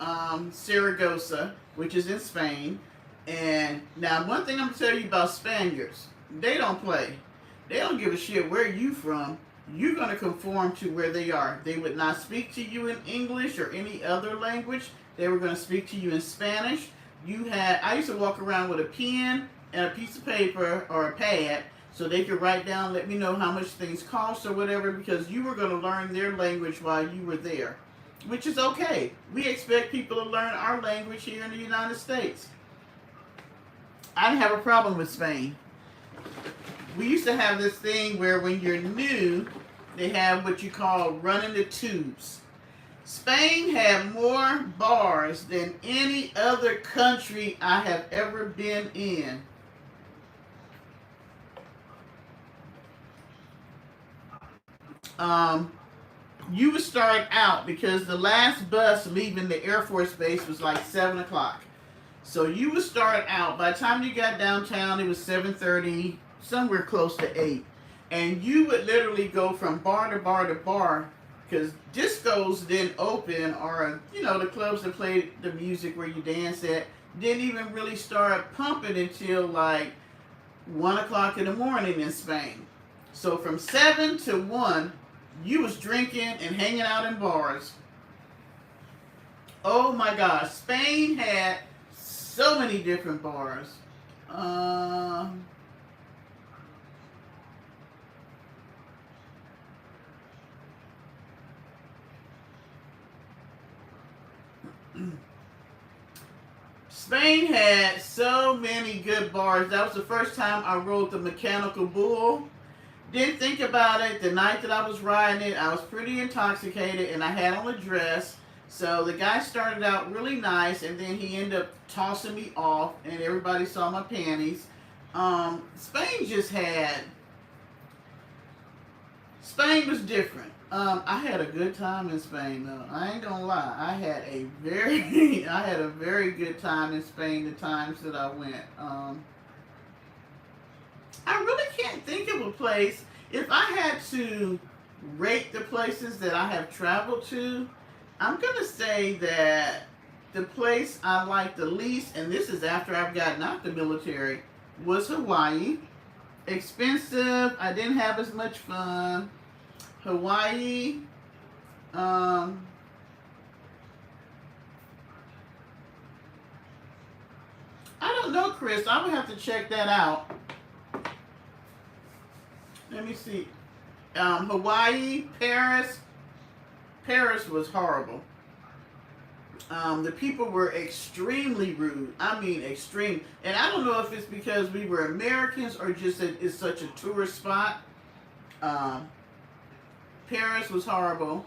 A: Saragossa, which is in Spain. And now one thing I'm going to tell you about Spaniards, they don't play. They don't give a shit where you from. You're going to conform to where they are. They would not speak to you in English or any other language. They were going to speak to you in Spanish. I used to walk around with a pen and a piece of paper or a pad so they could write down, let me know how much things cost or whatever, because you were going to learn their language while you were there, which is okay. We expect people to learn our language here in the United States. I didn't have a problem with Spain. We used to have this thing where when you're new, they have what you call running the tubes. Spain had more bars than any other country I have ever been in. You would start out because the last bus leaving the Air Force Base was like 7 o'clock. So you would start out, by the time you got downtown, it was 7:30, somewhere close to 8. And you would literally go from bar to bar to bar, because discos didn't open, or, the clubs that played the music where you dance at didn't even really start pumping until like 1 o'clock in the morning in Spain. So from 7 to 1, you was drinking and hanging out in bars. Oh my gosh, Spain had so many different bars. Spain had so many good bars. That was the first time I rode the mechanical bull. Didn't think about it. The night that I was riding it, I was pretty intoxicated and I had on a dress. So the guy started out really nice, and then he ended up tossing me off, and everybody saw my panties. Spain was different. I had a good time in Spain, though. I ain't gonna lie. I had a very good time in Spain the times that I went. I really can't think of a place. If I had to rate the places that I have traveled to, I'm gonna say that the place I liked the least, and this is after I've gotten out the military, was Hawaii. Expensive. I didn't have as much fun. Hawaii. I don't know, Chris. I would have to check that out. Let me see. Hawaii, Paris. Paris was horrible. The people were extremely rude. I mean, extreme. And I don't know if it's because we were Americans or just that it's such a tourist spot. Paris was horrible.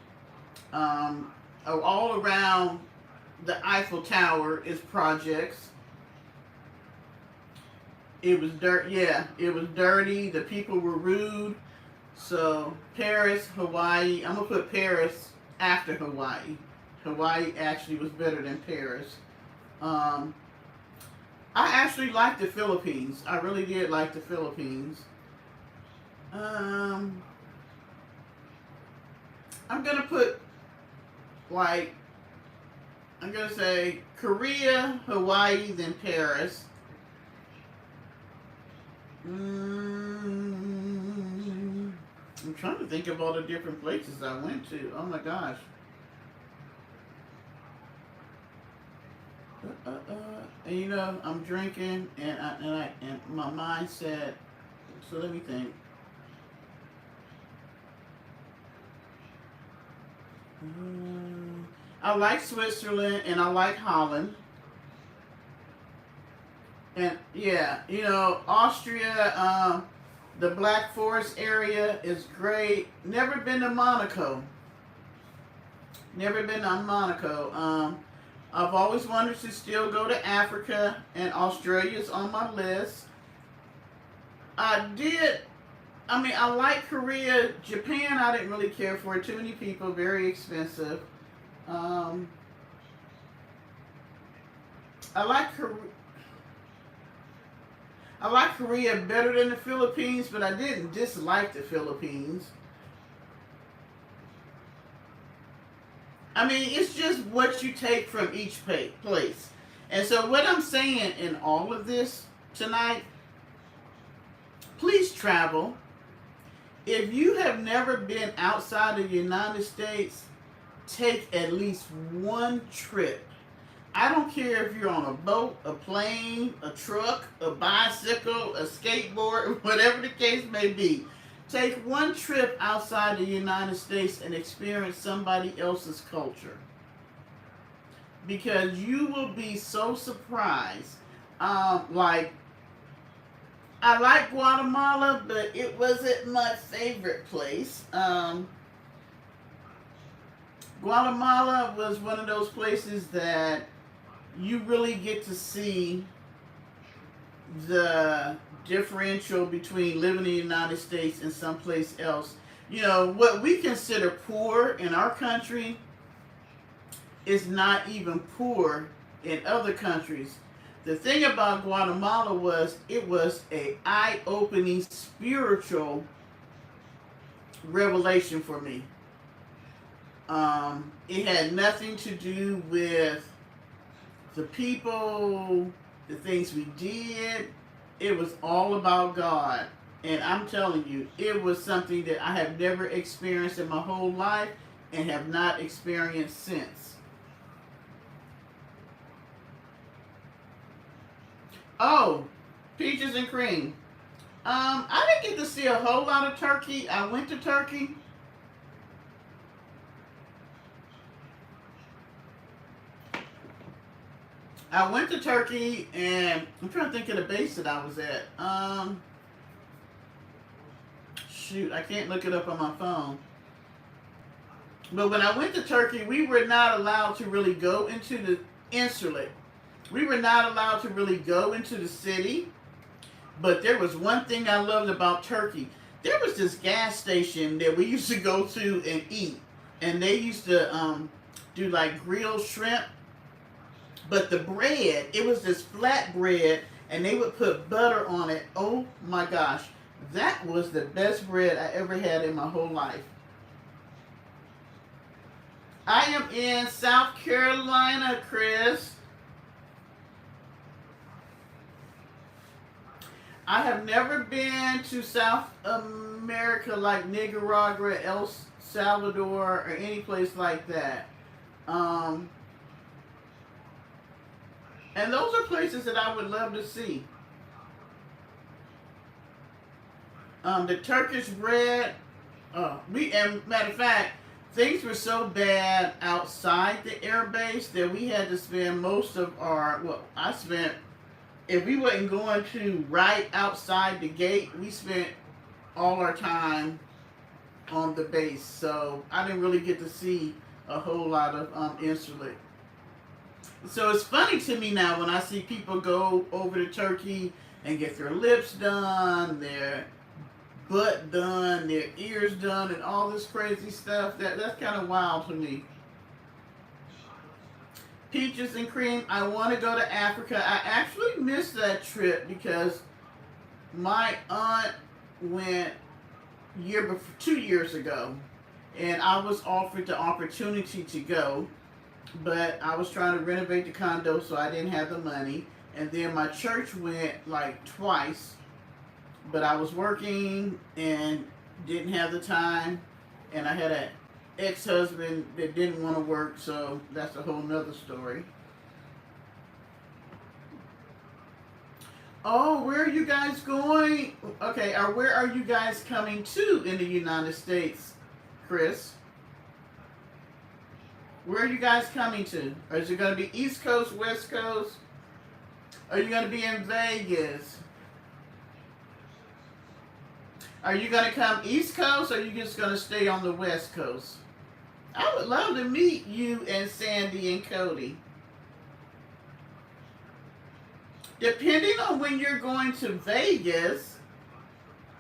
A: All around the Eiffel Tower is projects. It was dirt. Yeah, it was dirty. The people were rude. So Paris, Hawaii. I'm gonna put Paris after Hawaii. Hawaii actually was better than Paris. I actually liked the Philippines. I really did like the Philippines. I'm gonna put I'm gonna say Korea, Hawaii, then Paris. I'm trying to think of all the different places I went to. Oh my gosh. And I'm drinking, and my mind said. So let me think. I like Switzerland and I like Holland. And yeah, Austria, the Black Forest area is great. Never been to Monaco. Never been to Monaco. I've always wanted to still go to Africa, and Australia's on my list. I like Korea. Japan, I didn't really care for. Too many people, very expensive. I like Korea better than the Philippines, but I didn't dislike the Philippines. I mean, it's just what you take from each place. And so what I'm saying in all of this tonight, please travel. If you have never been outside of the United States, take at least one trip. I don't care if you're on a boat, a plane, a truck, a bicycle, a skateboard, whatever the case may be. Take one trip outside the United States and experience somebody else's culture, because you will be so surprised. Like, I like Guatemala, but it wasn't my favorite place. Guatemala was one of those places that you really get to see the differential between living in the United States and someplace else. You know, what we consider poor in our country is not even poor in other countries. The thing about Guatemala was it was a eye-opening spiritual revelation for me. It had nothing to do with the people, the things we did. It was all about God. And I'm telling you, it was something that I have never experienced in my whole life and have not experienced since. Oh, peaches and cream. I didn't get to see a whole lot of Turkey. I went to Turkey. I went to Turkey, and I'm trying to think of the base that I was at. Shoot, I can't look it up on my phone. But when I went to Turkey, we were not allowed to really go into the insulate. We were not allowed to really go into the city. But there was one thing I loved about Turkey. There was this gas station that we used to go to and eat. And they used to do like grilled shrimp. But the bread, it was this flat bread, and they would put butter on it. Oh my gosh. That was the best bread I ever had in my whole life. I am in South Carolina, Chris. I have never been to South America like Nicaragua, El Salvador, or any place like that. And those are places that I would love to see. The Turkish bread. And matter of fact, things were so bad outside the air base that we had to spend most of our, well, I spent, if we wasn't going to right outside the gate, we spent all our time on the base. So I didn't really get to see a whole lot of insulate. So it's funny to me now when I see people go over to Turkey and get their lips done, their butt done, their ears done, and all this crazy stuff. That's kind of wild to me. Peaches and cream. I want to go to Africa. I actually missed that trip because my aunt went 2 years ago, and I was offered the opportunity to go, but I was trying to renovate the condo, so I didn't have the money. And then my church went like twice, but I was working and didn't have the time, and I had an ex-husband that didn't want to work, so that's a whole nother story. Oh, where are you guys going? Okay, or where are you guys coming to in the United States, Chris? Where are you guys coming to? Or is it going to be East Coast, West Coast? Are you going to be in Vegas? Are you going to come East Coast, or are you just going to stay on the West Coast? I would love to meet you and Sandy and Cody. Depending on when you're going to Vegas,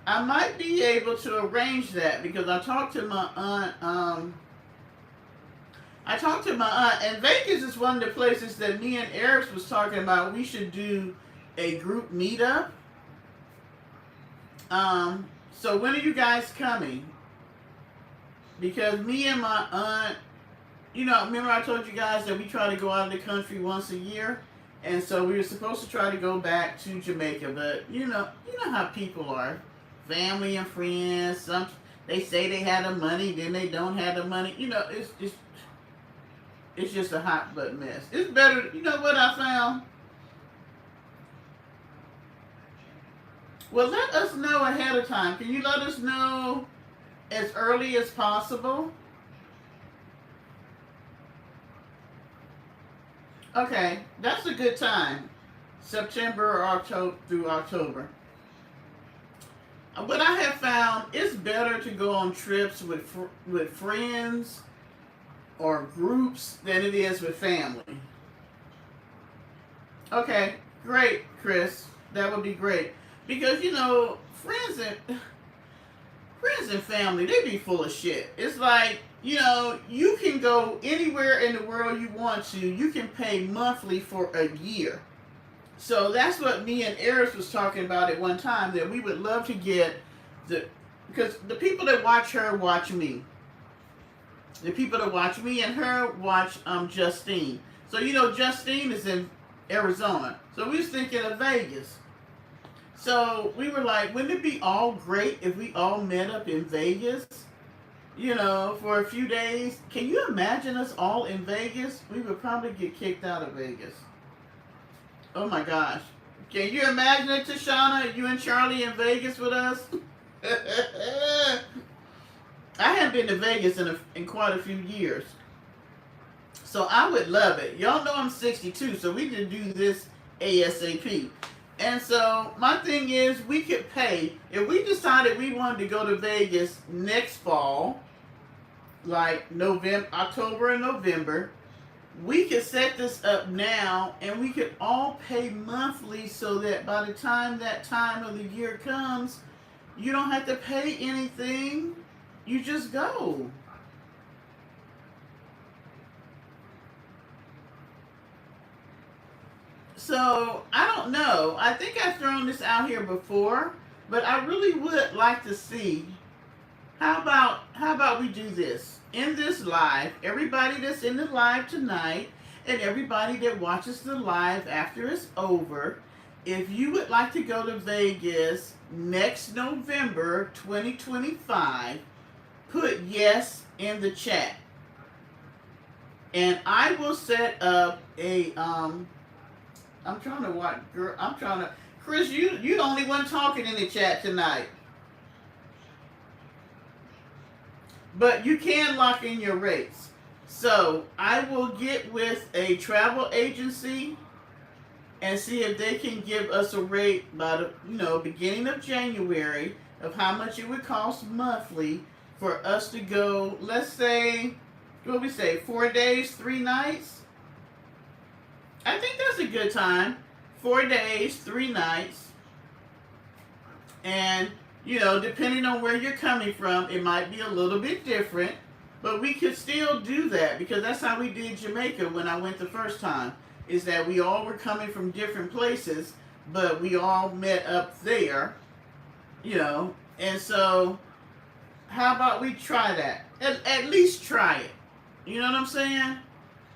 A: I might be able to arrange that, because I talked to my aunt. And Vegas is one of the places that me and Eric was talking about. We should do a group meetup. So when are you guys coming? Because me and my aunt, remember I told you guys that we try to go out of the country once a year? And so we were supposed to try to go back to Jamaica, but you know how people are. Family and friends, they say they had the money, then they don't have the money. It's just a hot butt mess. It's better. You know what I found? Well, let us know ahead of time. Can you let us know as early as possible? Okay, that's a good time. September or October through October. What I have found, it's better to go on trips with friends or groups than it is with family. Okay, great, Chris. That would be great because friends and family, they be full of shit. It's like, you can go anywhere in the world you want to. You can pay monthly for a year. So that's what me and Eris was talking about at one time, that we would love to get because the people that watch her watch me. The people that watch me and her watch Justine. So Justine is in Arizona. So we was thinking of Vegas. So we were like, wouldn't it be all great if we all met up in Vegas? For a few days. Can you imagine us all in Vegas? We would probably get kicked out of Vegas. Oh my gosh. Can you imagine it, Tashana? You and Charlie in Vegas with us? I haven't been to Vegas in quite a few years. So I would love it. Y'all know I'm 62, so we can do this ASAP. And so my thing is, we could pay, if we decided we wanted to go to Vegas next fall, like October and November, we could set this up now and we could all pay monthly so that by the time that time of the year comes, you don't have to pay anything. You just go. So, I don't know. I think I've thrown this out here before, but I really would like to see how about we do this? In this live, everybody that's in the live tonight and everybody that watches the live after it's over, if you would like to go to Vegas next November 2025, put yes in the chat. And I will set up a I'm trying to watch, girl. Chris, you the only one talking in the chat tonight. But you can lock in your rates. So I will get with a travel agency and see if they can give us a rate by the beginning of January of how much it would cost monthly for us to go. Let's say, what we say, 4 days, 3 nights. I think that's a good time. 4 days, 3 nights. And, depending on where you're coming from, it might be a little bit different. But we could still do that because that's how we did Jamaica when I went the first time. Is that we all were coming from different places, but we all met up there. And so how about we try that? At least try it. You know what I'm saying?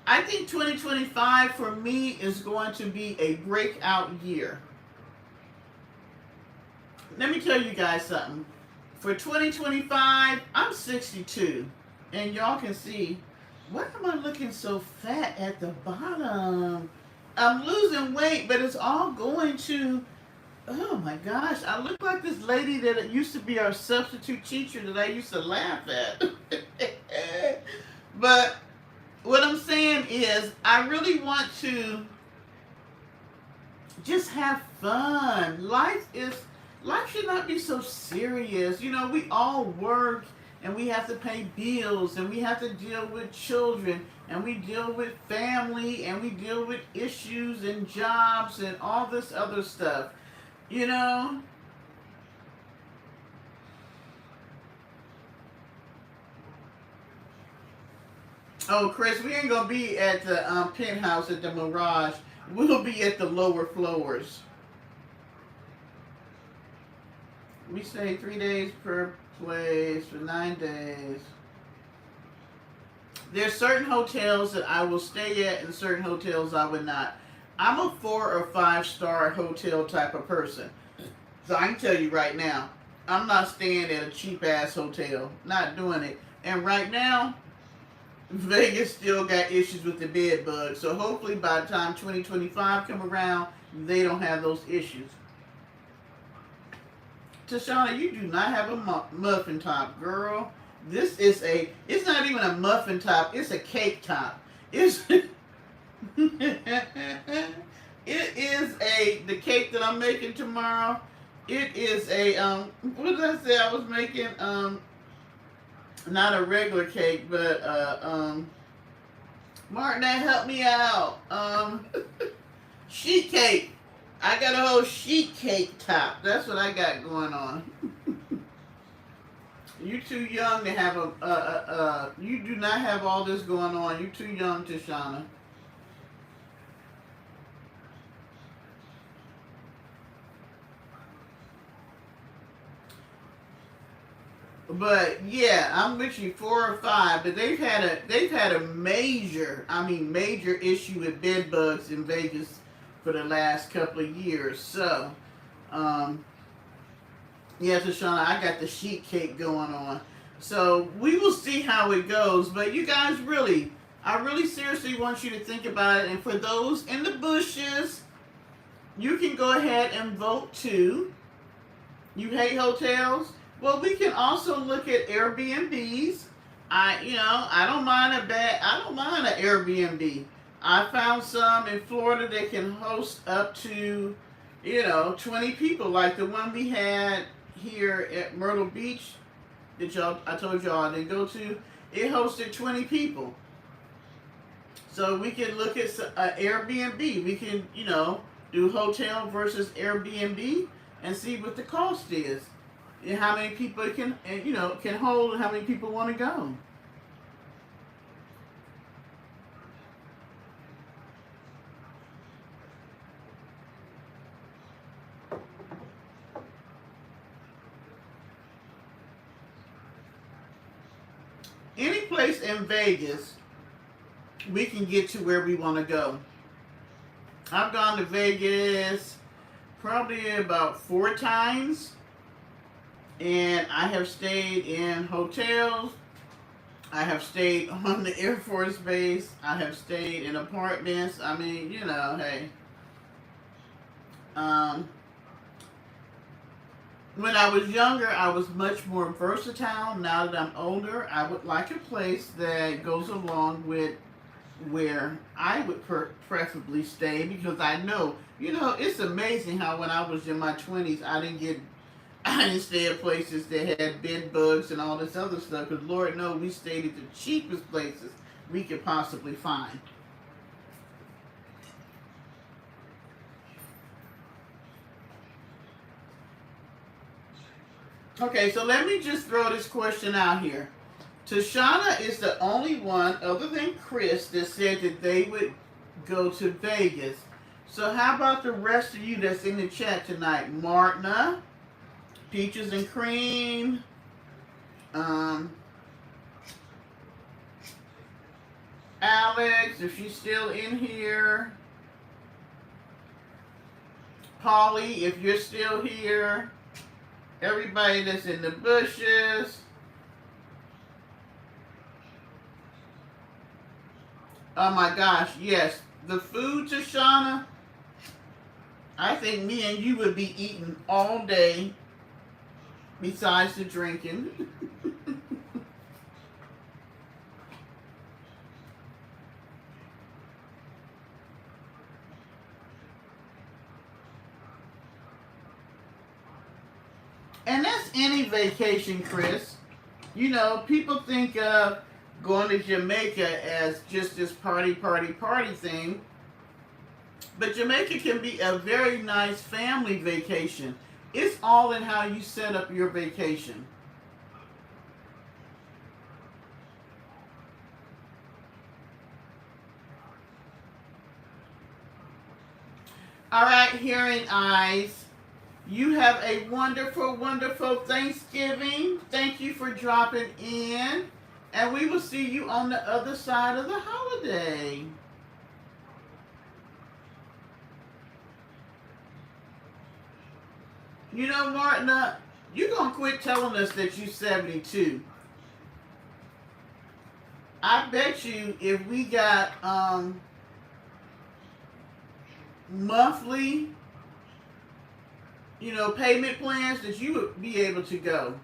A: I think 2025 for me is going to be a breakout year. Let me tell you guys something. For 2025, I'm 62. And y'all can see, why am I looking so fat at the bottom? I'm losing weight, but it's all going to, oh my gosh, I look like this lady that used to be our substitute teacher that I used to laugh at. But what I'm saying is, I really want to just have fun. Life should not be so serious. We all work and we have to pay bills and we have to deal with children and we deal with family and we deal with issues and jobs and all this other stuff. Oh, Chris, we ain't gonna be at the penthouse at the Mirage. We'll be at the lower floors. We stay 3 days per place for 9 days. There's certain hotels that I will stay at and certain hotels I would not. I'm a 4 or 5 star hotel type of person. So I can tell you right now, I'm not staying at a cheap ass hotel. Not doing it. And right now, Vegas still got issues with the bed bugs. So hopefully by the time 2025 come around, they don't have those issues. Tashana, you do not have a muffin top, girl. This is it's not even a muffin top, it's a cake top. It's, it is the cake that I'm making tomorrow. It is what did I say I was making? Not a regular cake, but, Martin, help me out. Sheet cake. I got a whole sheet cake top. That's what I got going on. You too young to have you do not have all this going on. You too young, Tashana. But yeah, I'm with you 4 or 5. But they've had a major, major issue with bed bugs in Vegas for the last couple of years. So, yeah, Tashana, I got the sheet cake going on. So we will see how it goes. But you guys I really seriously want you to think about it. And for those in the bushes, you can go ahead and vote too. You hate hotels? Well, we can also look at Airbnbs. I don't mind an Airbnb. I found some in Florida that can host up to, 20 people, like the one we had here at Myrtle Beach that I told y'all I didn't go to. It hosted 20 people. So we can look at Airbnb. We can, do hotel versus Airbnb and see what the cost is and how many people it can hold and how many people want to go. Any place in Vegas, we can get to where we want to go. I've gone to Vegas probably about 4 times, and I have stayed in hotels. I have stayed on the Air Force Base. I have stayed in apartments. Hey. When I was younger, I was much more versatile. Now that I'm older, I would like a place that goes along with where I would preferably stay, because I know, it's amazing how when I was in my 20s, I didn't stay at places that had bed bugs and all this other stuff, because Lord knows we stayed at the cheapest places we could possibly find. Okay, so let me just throw this question out here. Tashana is the only one, other than Chris, that said that they would go to Vegas. So how about the rest of you that's in the chat tonight? Martina, Peaches and Cream, Alex, if she's still in here. Polly, if you're still here. Everybody that's in the bushes. Oh my gosh, yes. The food, Tashana, I think me and you would be eating all day besides the drinking. And that's any vacation, Chris. People think of going to Jamaica as just this party thing. But Jamaica can be a very nice family vacation. It's all in how you set up your vacation. All right, hearing eyes. You have a wonderful, wonderful Thanksgiving. Thank you for dropping in. And we will see you on the other side of the holiday. Martina, you're going to quit telling us that you're 72. I bet you if we got monthly, payment plans, that you would be able to go.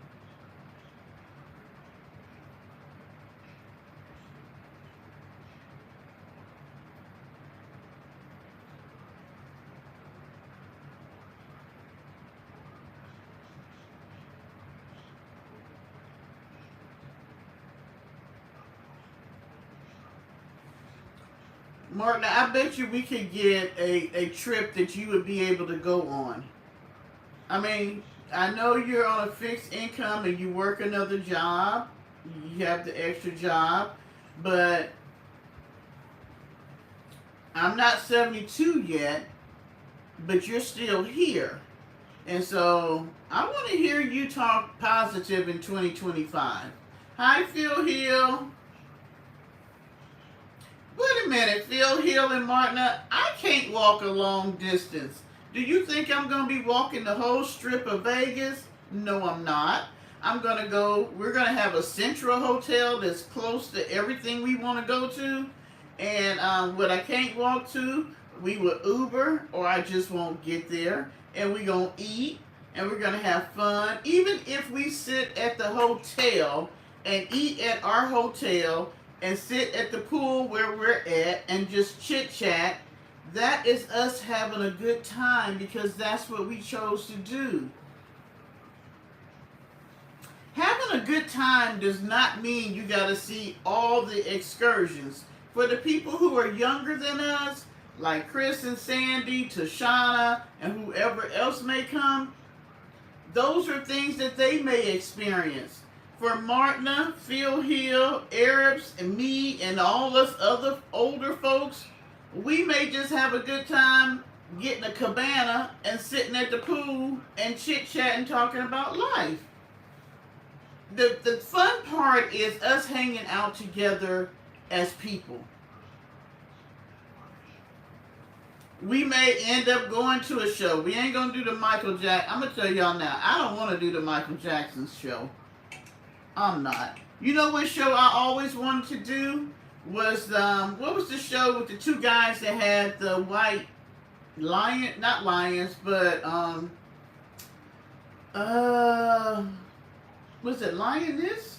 A: Martin, I bet you we could get a trip that you would be able to go on. I mean, I know you're on a fixed income and you work another job, you have the extra job, but I'm not 72 yet, but you're still here. And so I want to hear you talk positive in 2025. Hi, Phil Hill. Wait a minute, Phil Hill and Martina. I can't walk a long distance. Do you think I'm going to be walking the whole strip of Vegas? No, I'm not. We're going to have a central hotel that's close to everything we want to go to. And what I can't walk to, we will Uber or I just won't get there. And we're going to eat and we're going to have fun. Even if we sit at the hotel and eat at our hotel and sit at the pool where we're at and just chit chat, that is us having a good time because that's what we chose to do. Having a good time does not mean you got to see all the excursions. For the people who are younger than us, like Chris and Sandy, Tashana, and whoever else may come, those are things that they may experience. For Martina, Phil Hill, Arabs, and me, and all us other older folks, we may just have a good time getting a cabana and sitting at the pool and chit-chatting, talking about life. The fun part is us hanging out together as people. We may end up going to a show. We ain't gonna do the Michael Jackson. I'm gonna tell y'all now, I don't want to do the Michael Jackson show. I'm not. You know what show I always wanted to do was what was the show with the two guys that had the white lion, not lions, but was it lioness?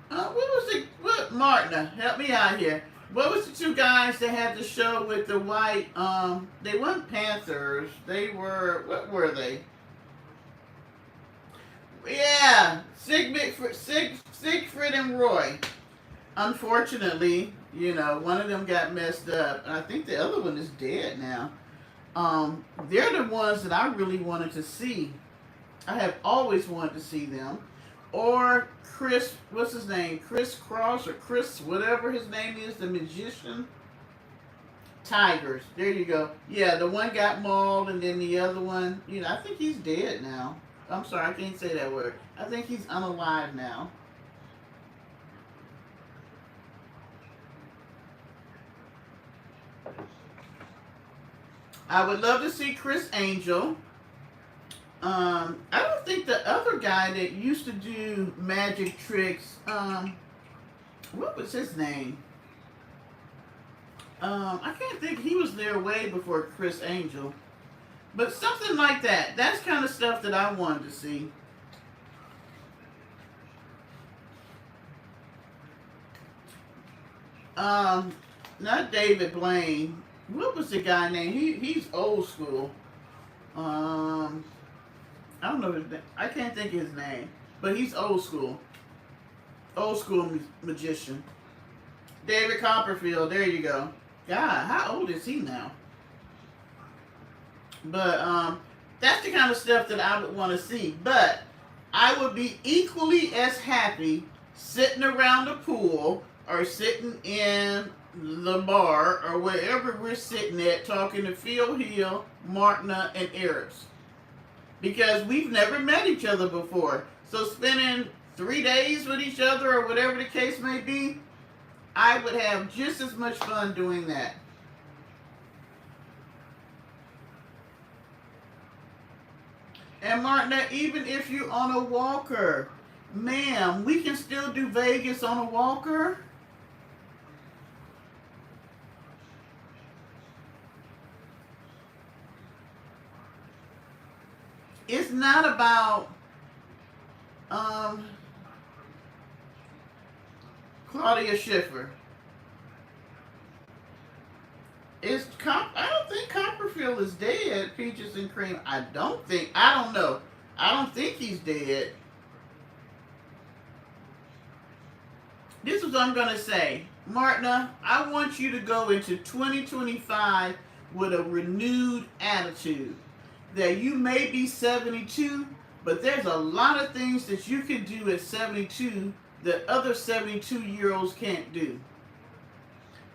A: What was it? What, Martina, help me out here. What was the two guys that had the show with the white? They weren't panthers. They were, what were they? Yeah, Siegfried and Roy. Unfortunately, one of them got messed up, and I think the other one is dead now. They're the ones that I really wanted to see. I have always wanted to see them. Or Chris, what's his name? Chris Cross or Chris, whatever his name is, the magician. Tigers. There you go. Yeah, the one got mauled, and then the other one, I think he's dead now. I'm sorry, I can't say that word. I think he's unalive now. I would love to see Chris Angel. I don't think the other guy that used to do magic tricks, what was his name? I can't think. He was there way before Chris Angel. But something like that. That's kind of stuff that I wanted to see. Not David Blaine. What was the guy name? He's old school. I don't know his name. I can't think of his name. But he's old school. Old school magician. David Copperfield. There you go. God, how old is he now? But that's the kind of stuff that I would want to see. But I would be equally as happy sitting around the pool or sitting in the bar or wherever we're sitting at talking to Phil Hill, Martina, and Eris. Because we've never met each other before. So spending 3 days with each other or whatever the case may be, I would have just as much fun doing that. And Martina, even if you're on a walker, Ma'am, we can still do Vegas on a walker. It's not about um, Claudia Schiffer. I don't think Copperfield is dead. Peaches and Cream. I don't think. I don't know. I don't think he's dead. This is what I'm gonna say, Martina. I want you to go into 2025 with a renewed attitude. That you may be 72, but there's a lot of things that you can do at 72 that other 72-year-olds can't do.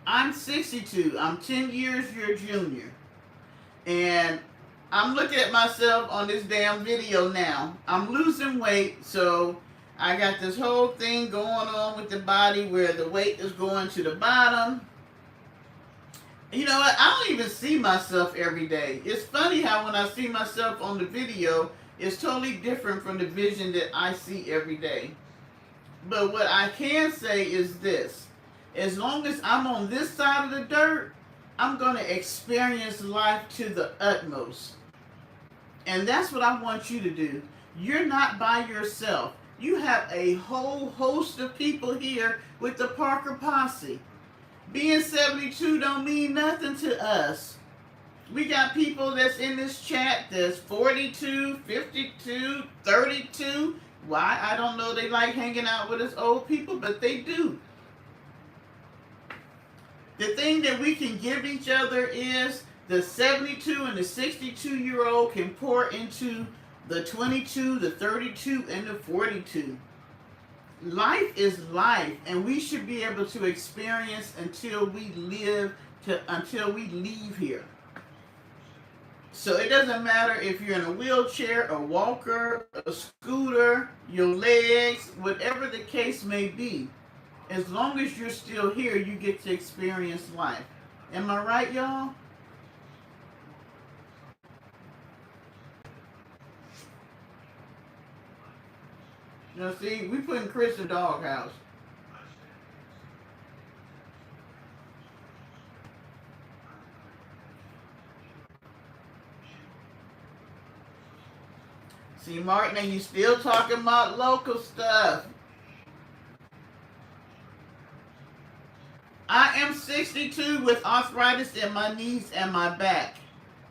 A: I'm 62. I'm 10 years your junior. And I'm looking at myself on this damn video now. I'm losing weight, so I got this whole thing going on with the body where the weight is going to the bottom. You know what? I don't even see myself every day. It's funny how when I see myself on the video, it's totally different from the vision that I see every day. But what I can say is this. As long as I'm on this side of the dirt, I'm going to experience life to the utmost. And that's what I want you to do. You're not by yourself. You have a whole host of people here with the Parker Posse. Being 72 don't mean nothing to us. We got people that's in this chat that's 42, 52, 32. Why? I don't know. They like hanging out with us old people, but they do. The thing that we can give each other is the 72 and the 62-year-old can pour into the 22, the 32, and the 42. Life is life, and we should be able to experience until we leave here. So it doesn't matter if you're in a wheelchair, a walker, a scooter, your legs, whatever the case may be. As long as you're still here, you get to experience life. Am I right, y'all? Now, see, we put in Chris in the doghouse. See, Martin, and you still talking about local stuff. I am 62 with arthritis in my knees and my back.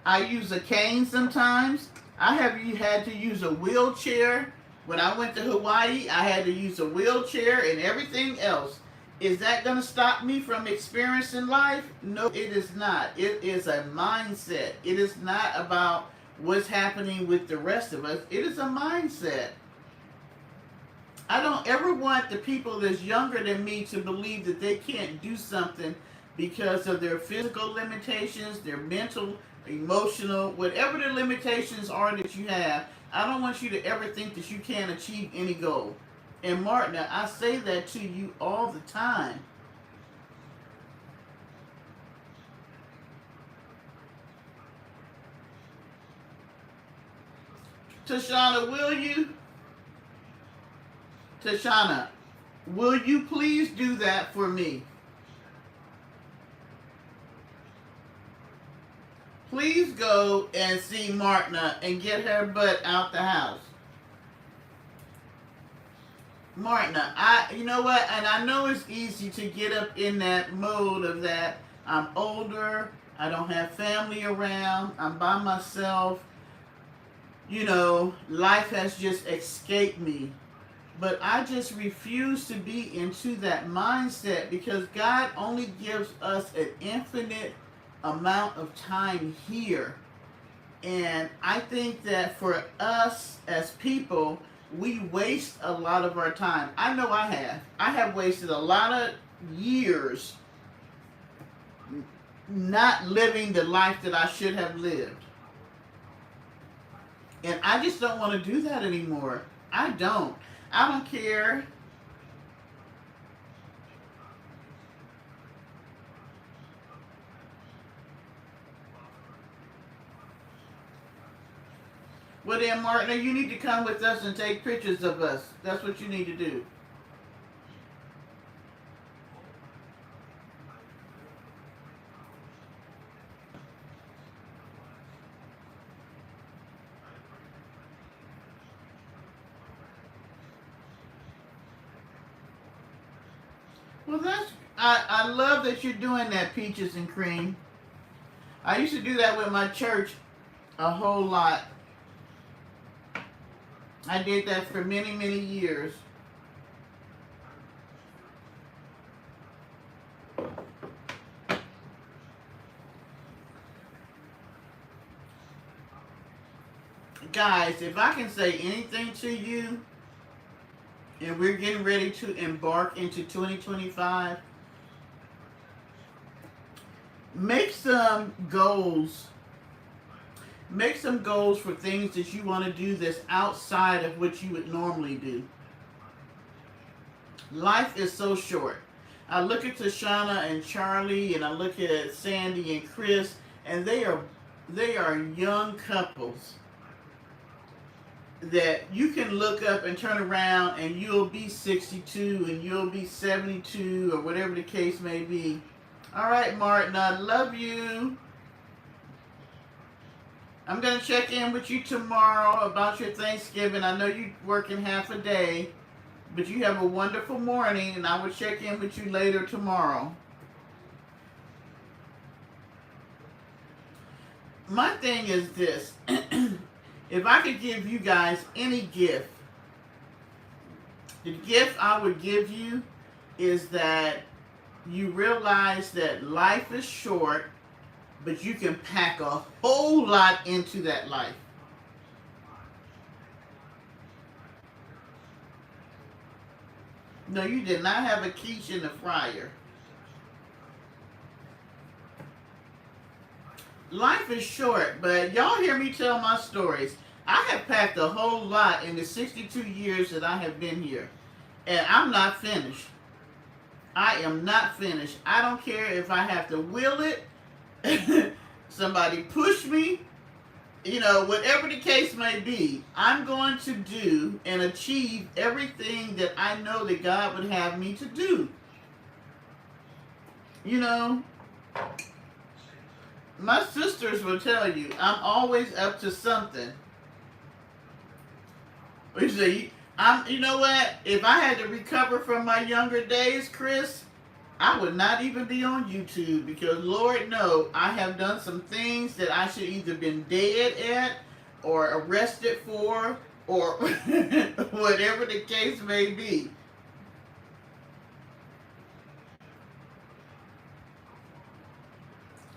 A: I use a cane sometimes. I have had to use a wheelchair. When I went to Hawaii, I had to use a wheelchair and everything else. Is that going to stop me from experiencing life? No, it is not. It is a mindset. It is not about what's happening with the rest of us. It is a mindset. I don't ever want the people that's younger than me to believe that they can't do something because of their physical limitations, their mental, emotional, whatever the limitations are that you have. I don't want you to ever think that you can't achieve any goal. And Martina, I say that to you all the time. Tashana, will you? Tashana, will you please do that for me? Please go and see Martina and get her butt out the house. Martina, you know what? And I know it's easy to get up in that mode of that. I'm older. I don't have family around. I'm by myself. You know, life has just escaped me. But I just refuse to be into that mindset because God only gives us an infinite amount of time here. And I think that for us as people, we waste a lot of our time. I know I have. I have wasted a lot of years not living the life that I should have lived. And I just don't want to do that anymore. I don't care. Well then, Martin, you need to come with us and take pictures of us. That's what you need to do. Well, I love that you're doing that, Peaches and Cream. I used to do that with my church a whole lot. I did that for many, many years. Guys, if I can say anything to you, and we're getting ready to embark into 2025, make some goals. Make some goals for things that you want to do that's outside of what you would normally do. Life is so short. I look at Tashana and Charlie, and I look at Sandy and Chris, and they are young couples that you can look up and turn around and you'll be 62 and you'll be 72 or whatever the case may be. All right, Martin, I love you. I'm going to check in with you tomorrow about your Thanksgiving. I know you're working half a day, but you have a wonderful morning, and I will check in with you later tomorrow. My thing is this. If I could give you guys any gift, the gift I would give you is that you realize that life is short, but you can pack a whole lot into that life. No, you did not have a quiche in the fryer. Life is short, but y'all hear me tell my stories. I have packed a whole lot in the 62 years that I have been here, and I'm not finished. I am not finished. I don't care if I have to wheel it, somebody push me, whatever the case may be. I'm going to do and achieve everything that I know that God would have me to do. My sisters will tell you, I'm always up to something. You see, you know what? If I had to recover from my younger days, Chris, I would not even be on YouTube because Lord no, I have done some things that I should either been dead at or arrested for or whatever the case may be.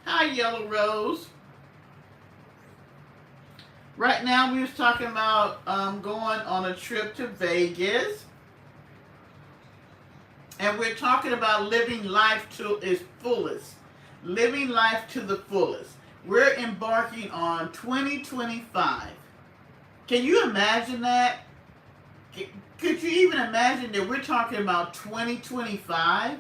A: Hi, Yellow Rose. Right now, we was talking about going on a trip to Vegas. And we're talking about living life to its fullest. Living life to the fullest. We're embarking on 2025. Can you imagine that? Could you even imagine that we're talking about 2025?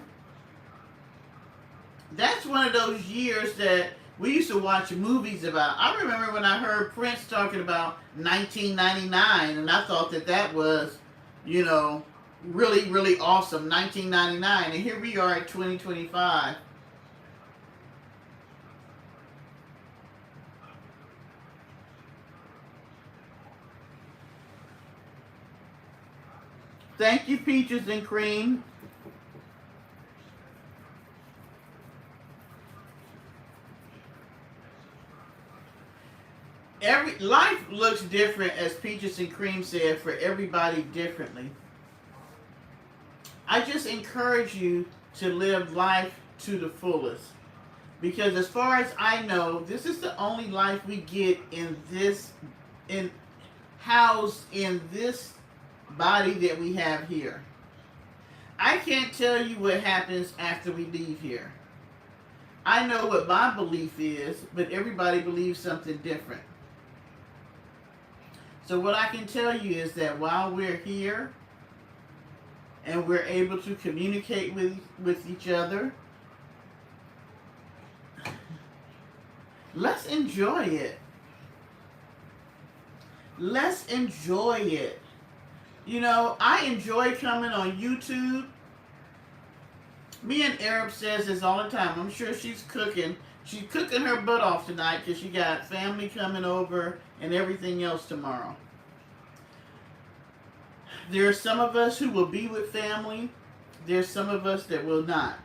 A: That's one of those years that we used to watch movies about. I remember when I heard Prince talking about 1999, and I thought that was, really, really awesome, 1999. And here we are at 2025. Thank you, Peaches and Cream. Life looks different, as Peaches and Cream said, for everybody differently. I just encourage you to live life to the fullest. Because as far as I know, this is the only life we get housed in this body that we have here. I can't tell you what happens after we leave here. I know what my belief is, but everybody believes something different. So what I can tell you is that while we're here and we're able to communicate with each other, let's enjoy it. Let's enjoy it. You know, I enjoy coming on YouTube. Me and Arab says this all the time. I'm sure she's cooking. She's cooking her butt off tonight because she got family coming over and everything else tomorrow. There are some of us who will be with family. There's some of us that will not.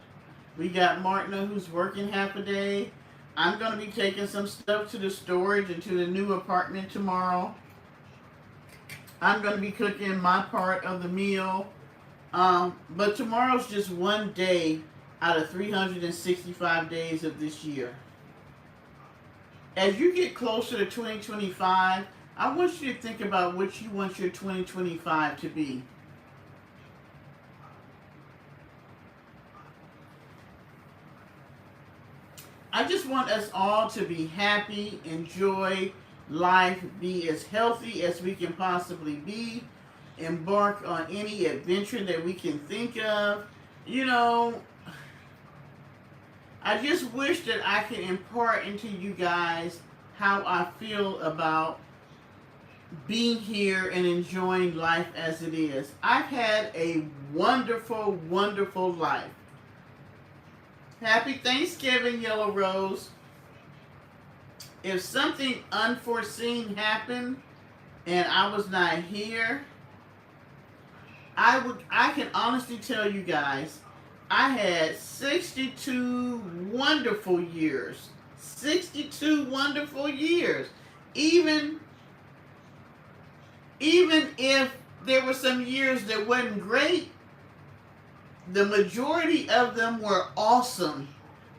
A: We got Martina who's working half a day. I'm going to be taking some stuff to the storage and to the new apartment tomorrow. I'm going to be cooking my part of the meal. But tomorrow's just one day out of 365 days of this year. As you get closer to 2025, I want you to think about what you want your 2025 to be. I just want us all to be happy, enjoy life, be as healthy as we can possibly be, embark on any adventure that we can think of. You know, I just wish that I could impart into you guys how I feel about being here and enjoying life as it is. I've had a wonderful, wonderful life. Happy Thanksgiving, Yellow Rose. If something unforeseen happened and I was not here, I can honestly tell you guys, I had 62 wonderful years. 62 wonderful years. Even if there were some years that wasn't great, the majority of them were awesome.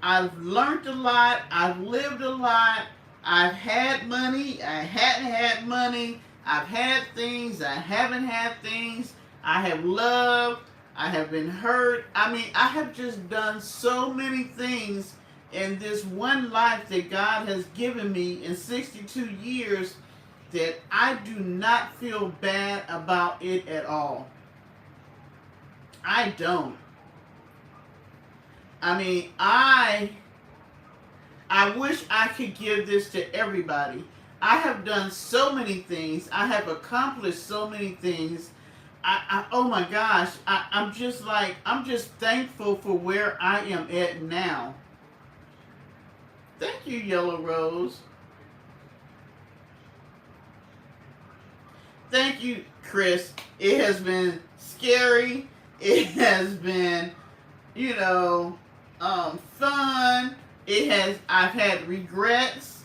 A: I've learned a lot. I've lived a lot. I've had money. I hadn't had money. I've had things. I haven't had things. I have loved. I have been hurt. I mean, I have just done so many things in this one life that God has given me in 62 years that I do not feel bad about it at all. I don't. I mean, I wish I could give this to everybody. I have done so many things. I have accomplished so many things. Oh my gosh, I'm just thankful for where I am at now. Thank you, Yellow Rose. Thank you, Chris. It has been scary. It has been, you know, fun. I've had regrets.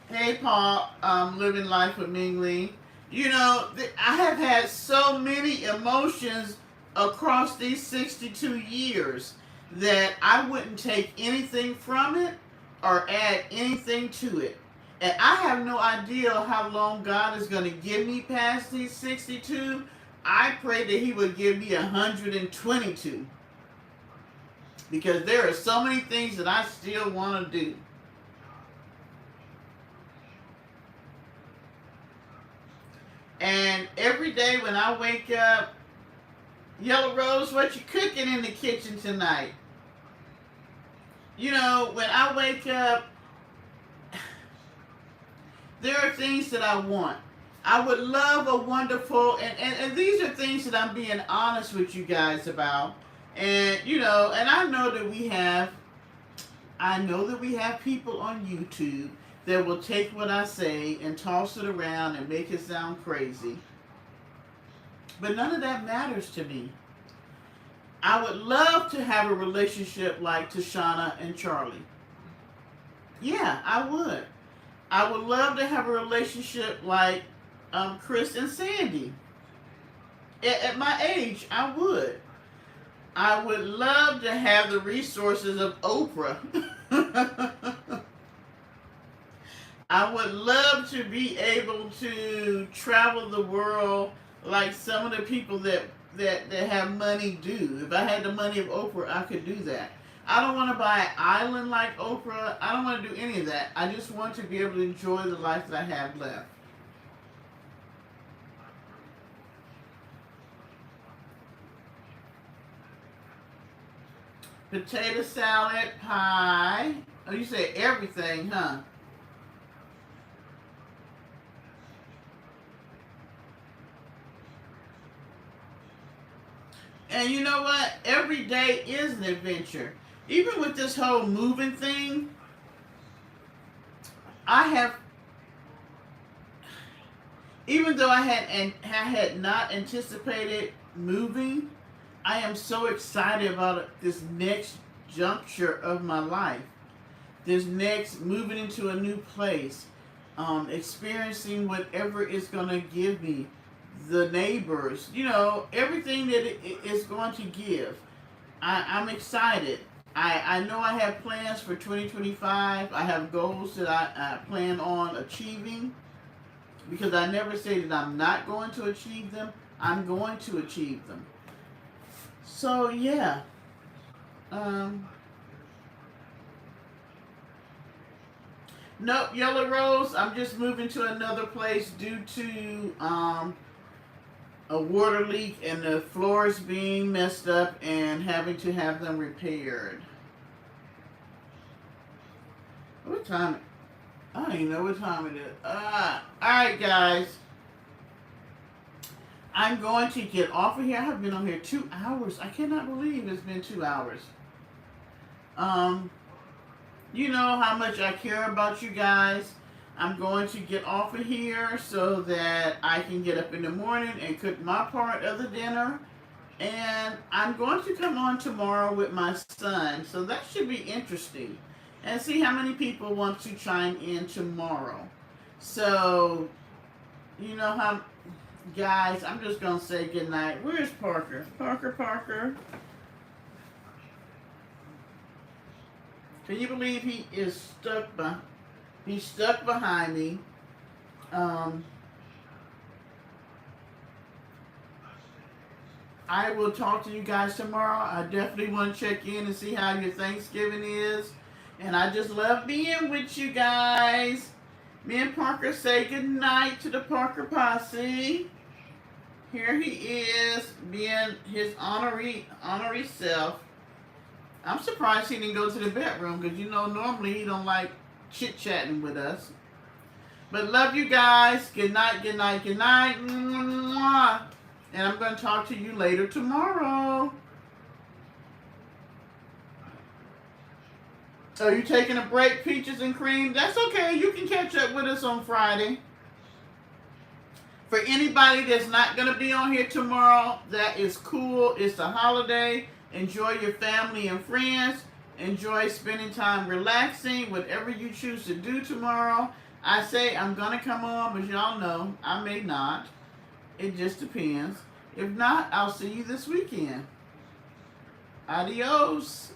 A: Hey, Paul, living life with Mingling. You know, I have had so many emotions across these 62 years that I wouldn't take anything from it or add anything to it. And I have no idea how long God is going to give me past these 62. I pray that He would give me 122. Because there are so many things that I still want to do. And every day when I wake up, Yellow Rose, what you cooking in the kitchen tonight? You know, when I wake up, there are things that I want. I would love a wonderful, and these are things that I'm being honest with you guys about. And, you know, and I know that we have people on YouTube that will take what I say and toss it around and make it sound crazy. But none of that matters to me. I would love to have a relationship like Tashana and Charlie. Yeah, I would. I would love to have a relationship like Chris and Sandy. At my age, I would. I would love to have the resources of Oprah. I would love to be able to travel the world like some of the people that have money do. If I had the money of Oprah, I could do that. I don't want to buy an island like Oprah. I don't want to do any of that. I just want to be able to enjoy the life that I have left. Potato salad, pie. Oh, you say everything, huh? And you know what? Every day is an adventure. Even with this whole moving thing, I have, even though I had not anticipated moving, I am so excited about this next juncture of my life. This next moving into a new place, experiencing whatever it's going to give me, the neighbors, everything that it is going to give. I'm excited. I know I have plans for 2025. I have goals that I plan on achieving, because I never say that I'm not going to achieve them. I'm going to achieve them. So, yeah. Um, nope, Yellow Rose, I'm just moving to another place due to a water leak and the floors being messed up and having to have them repaired. What time? I don't even know what time it is. Alright, guys. I'm going to get off of here. I have been on here 2 hours. I cannot believe it's been 2 hours. You know how much I care about you guys. I'm going to get off of here so that I can get up in the morning and cook my part of the dinner. And I'm going to come on tomorrow with my son. So that should be interesting. And see how many people want to chime in tomorrow. So, you know how, guys, I'm just going to say goodnight. Where's Parker? Parker. Can you believe he is stuck he's stuck behind me? I will talk to you guys tomorrow. I definitely want to check in and see how your Thanksgiving is. And I just love being with you guys. Me and Parker say goodnight to the Parker posse. Here he is, being his honorary self. I'm surprised he didn't go to the bedroom, because normally he don't like chit-chatting with us. But love you guys. Good night. Mwah. And I'm going to talk to you later tomorrow. Are you taking a break, Peaches and Cream? That's okay. You can catch up with us on Friday. For anybody that's not going to be on here tomorrow, that is cool. It's a holiday. Enjoy your family and friends. Enjoy spending time relaxing, whatever you choose to do tomorrow. I say I'm going to come on, but y'all know I may not. It just depends. If not, I'll see you this weekend. Adios.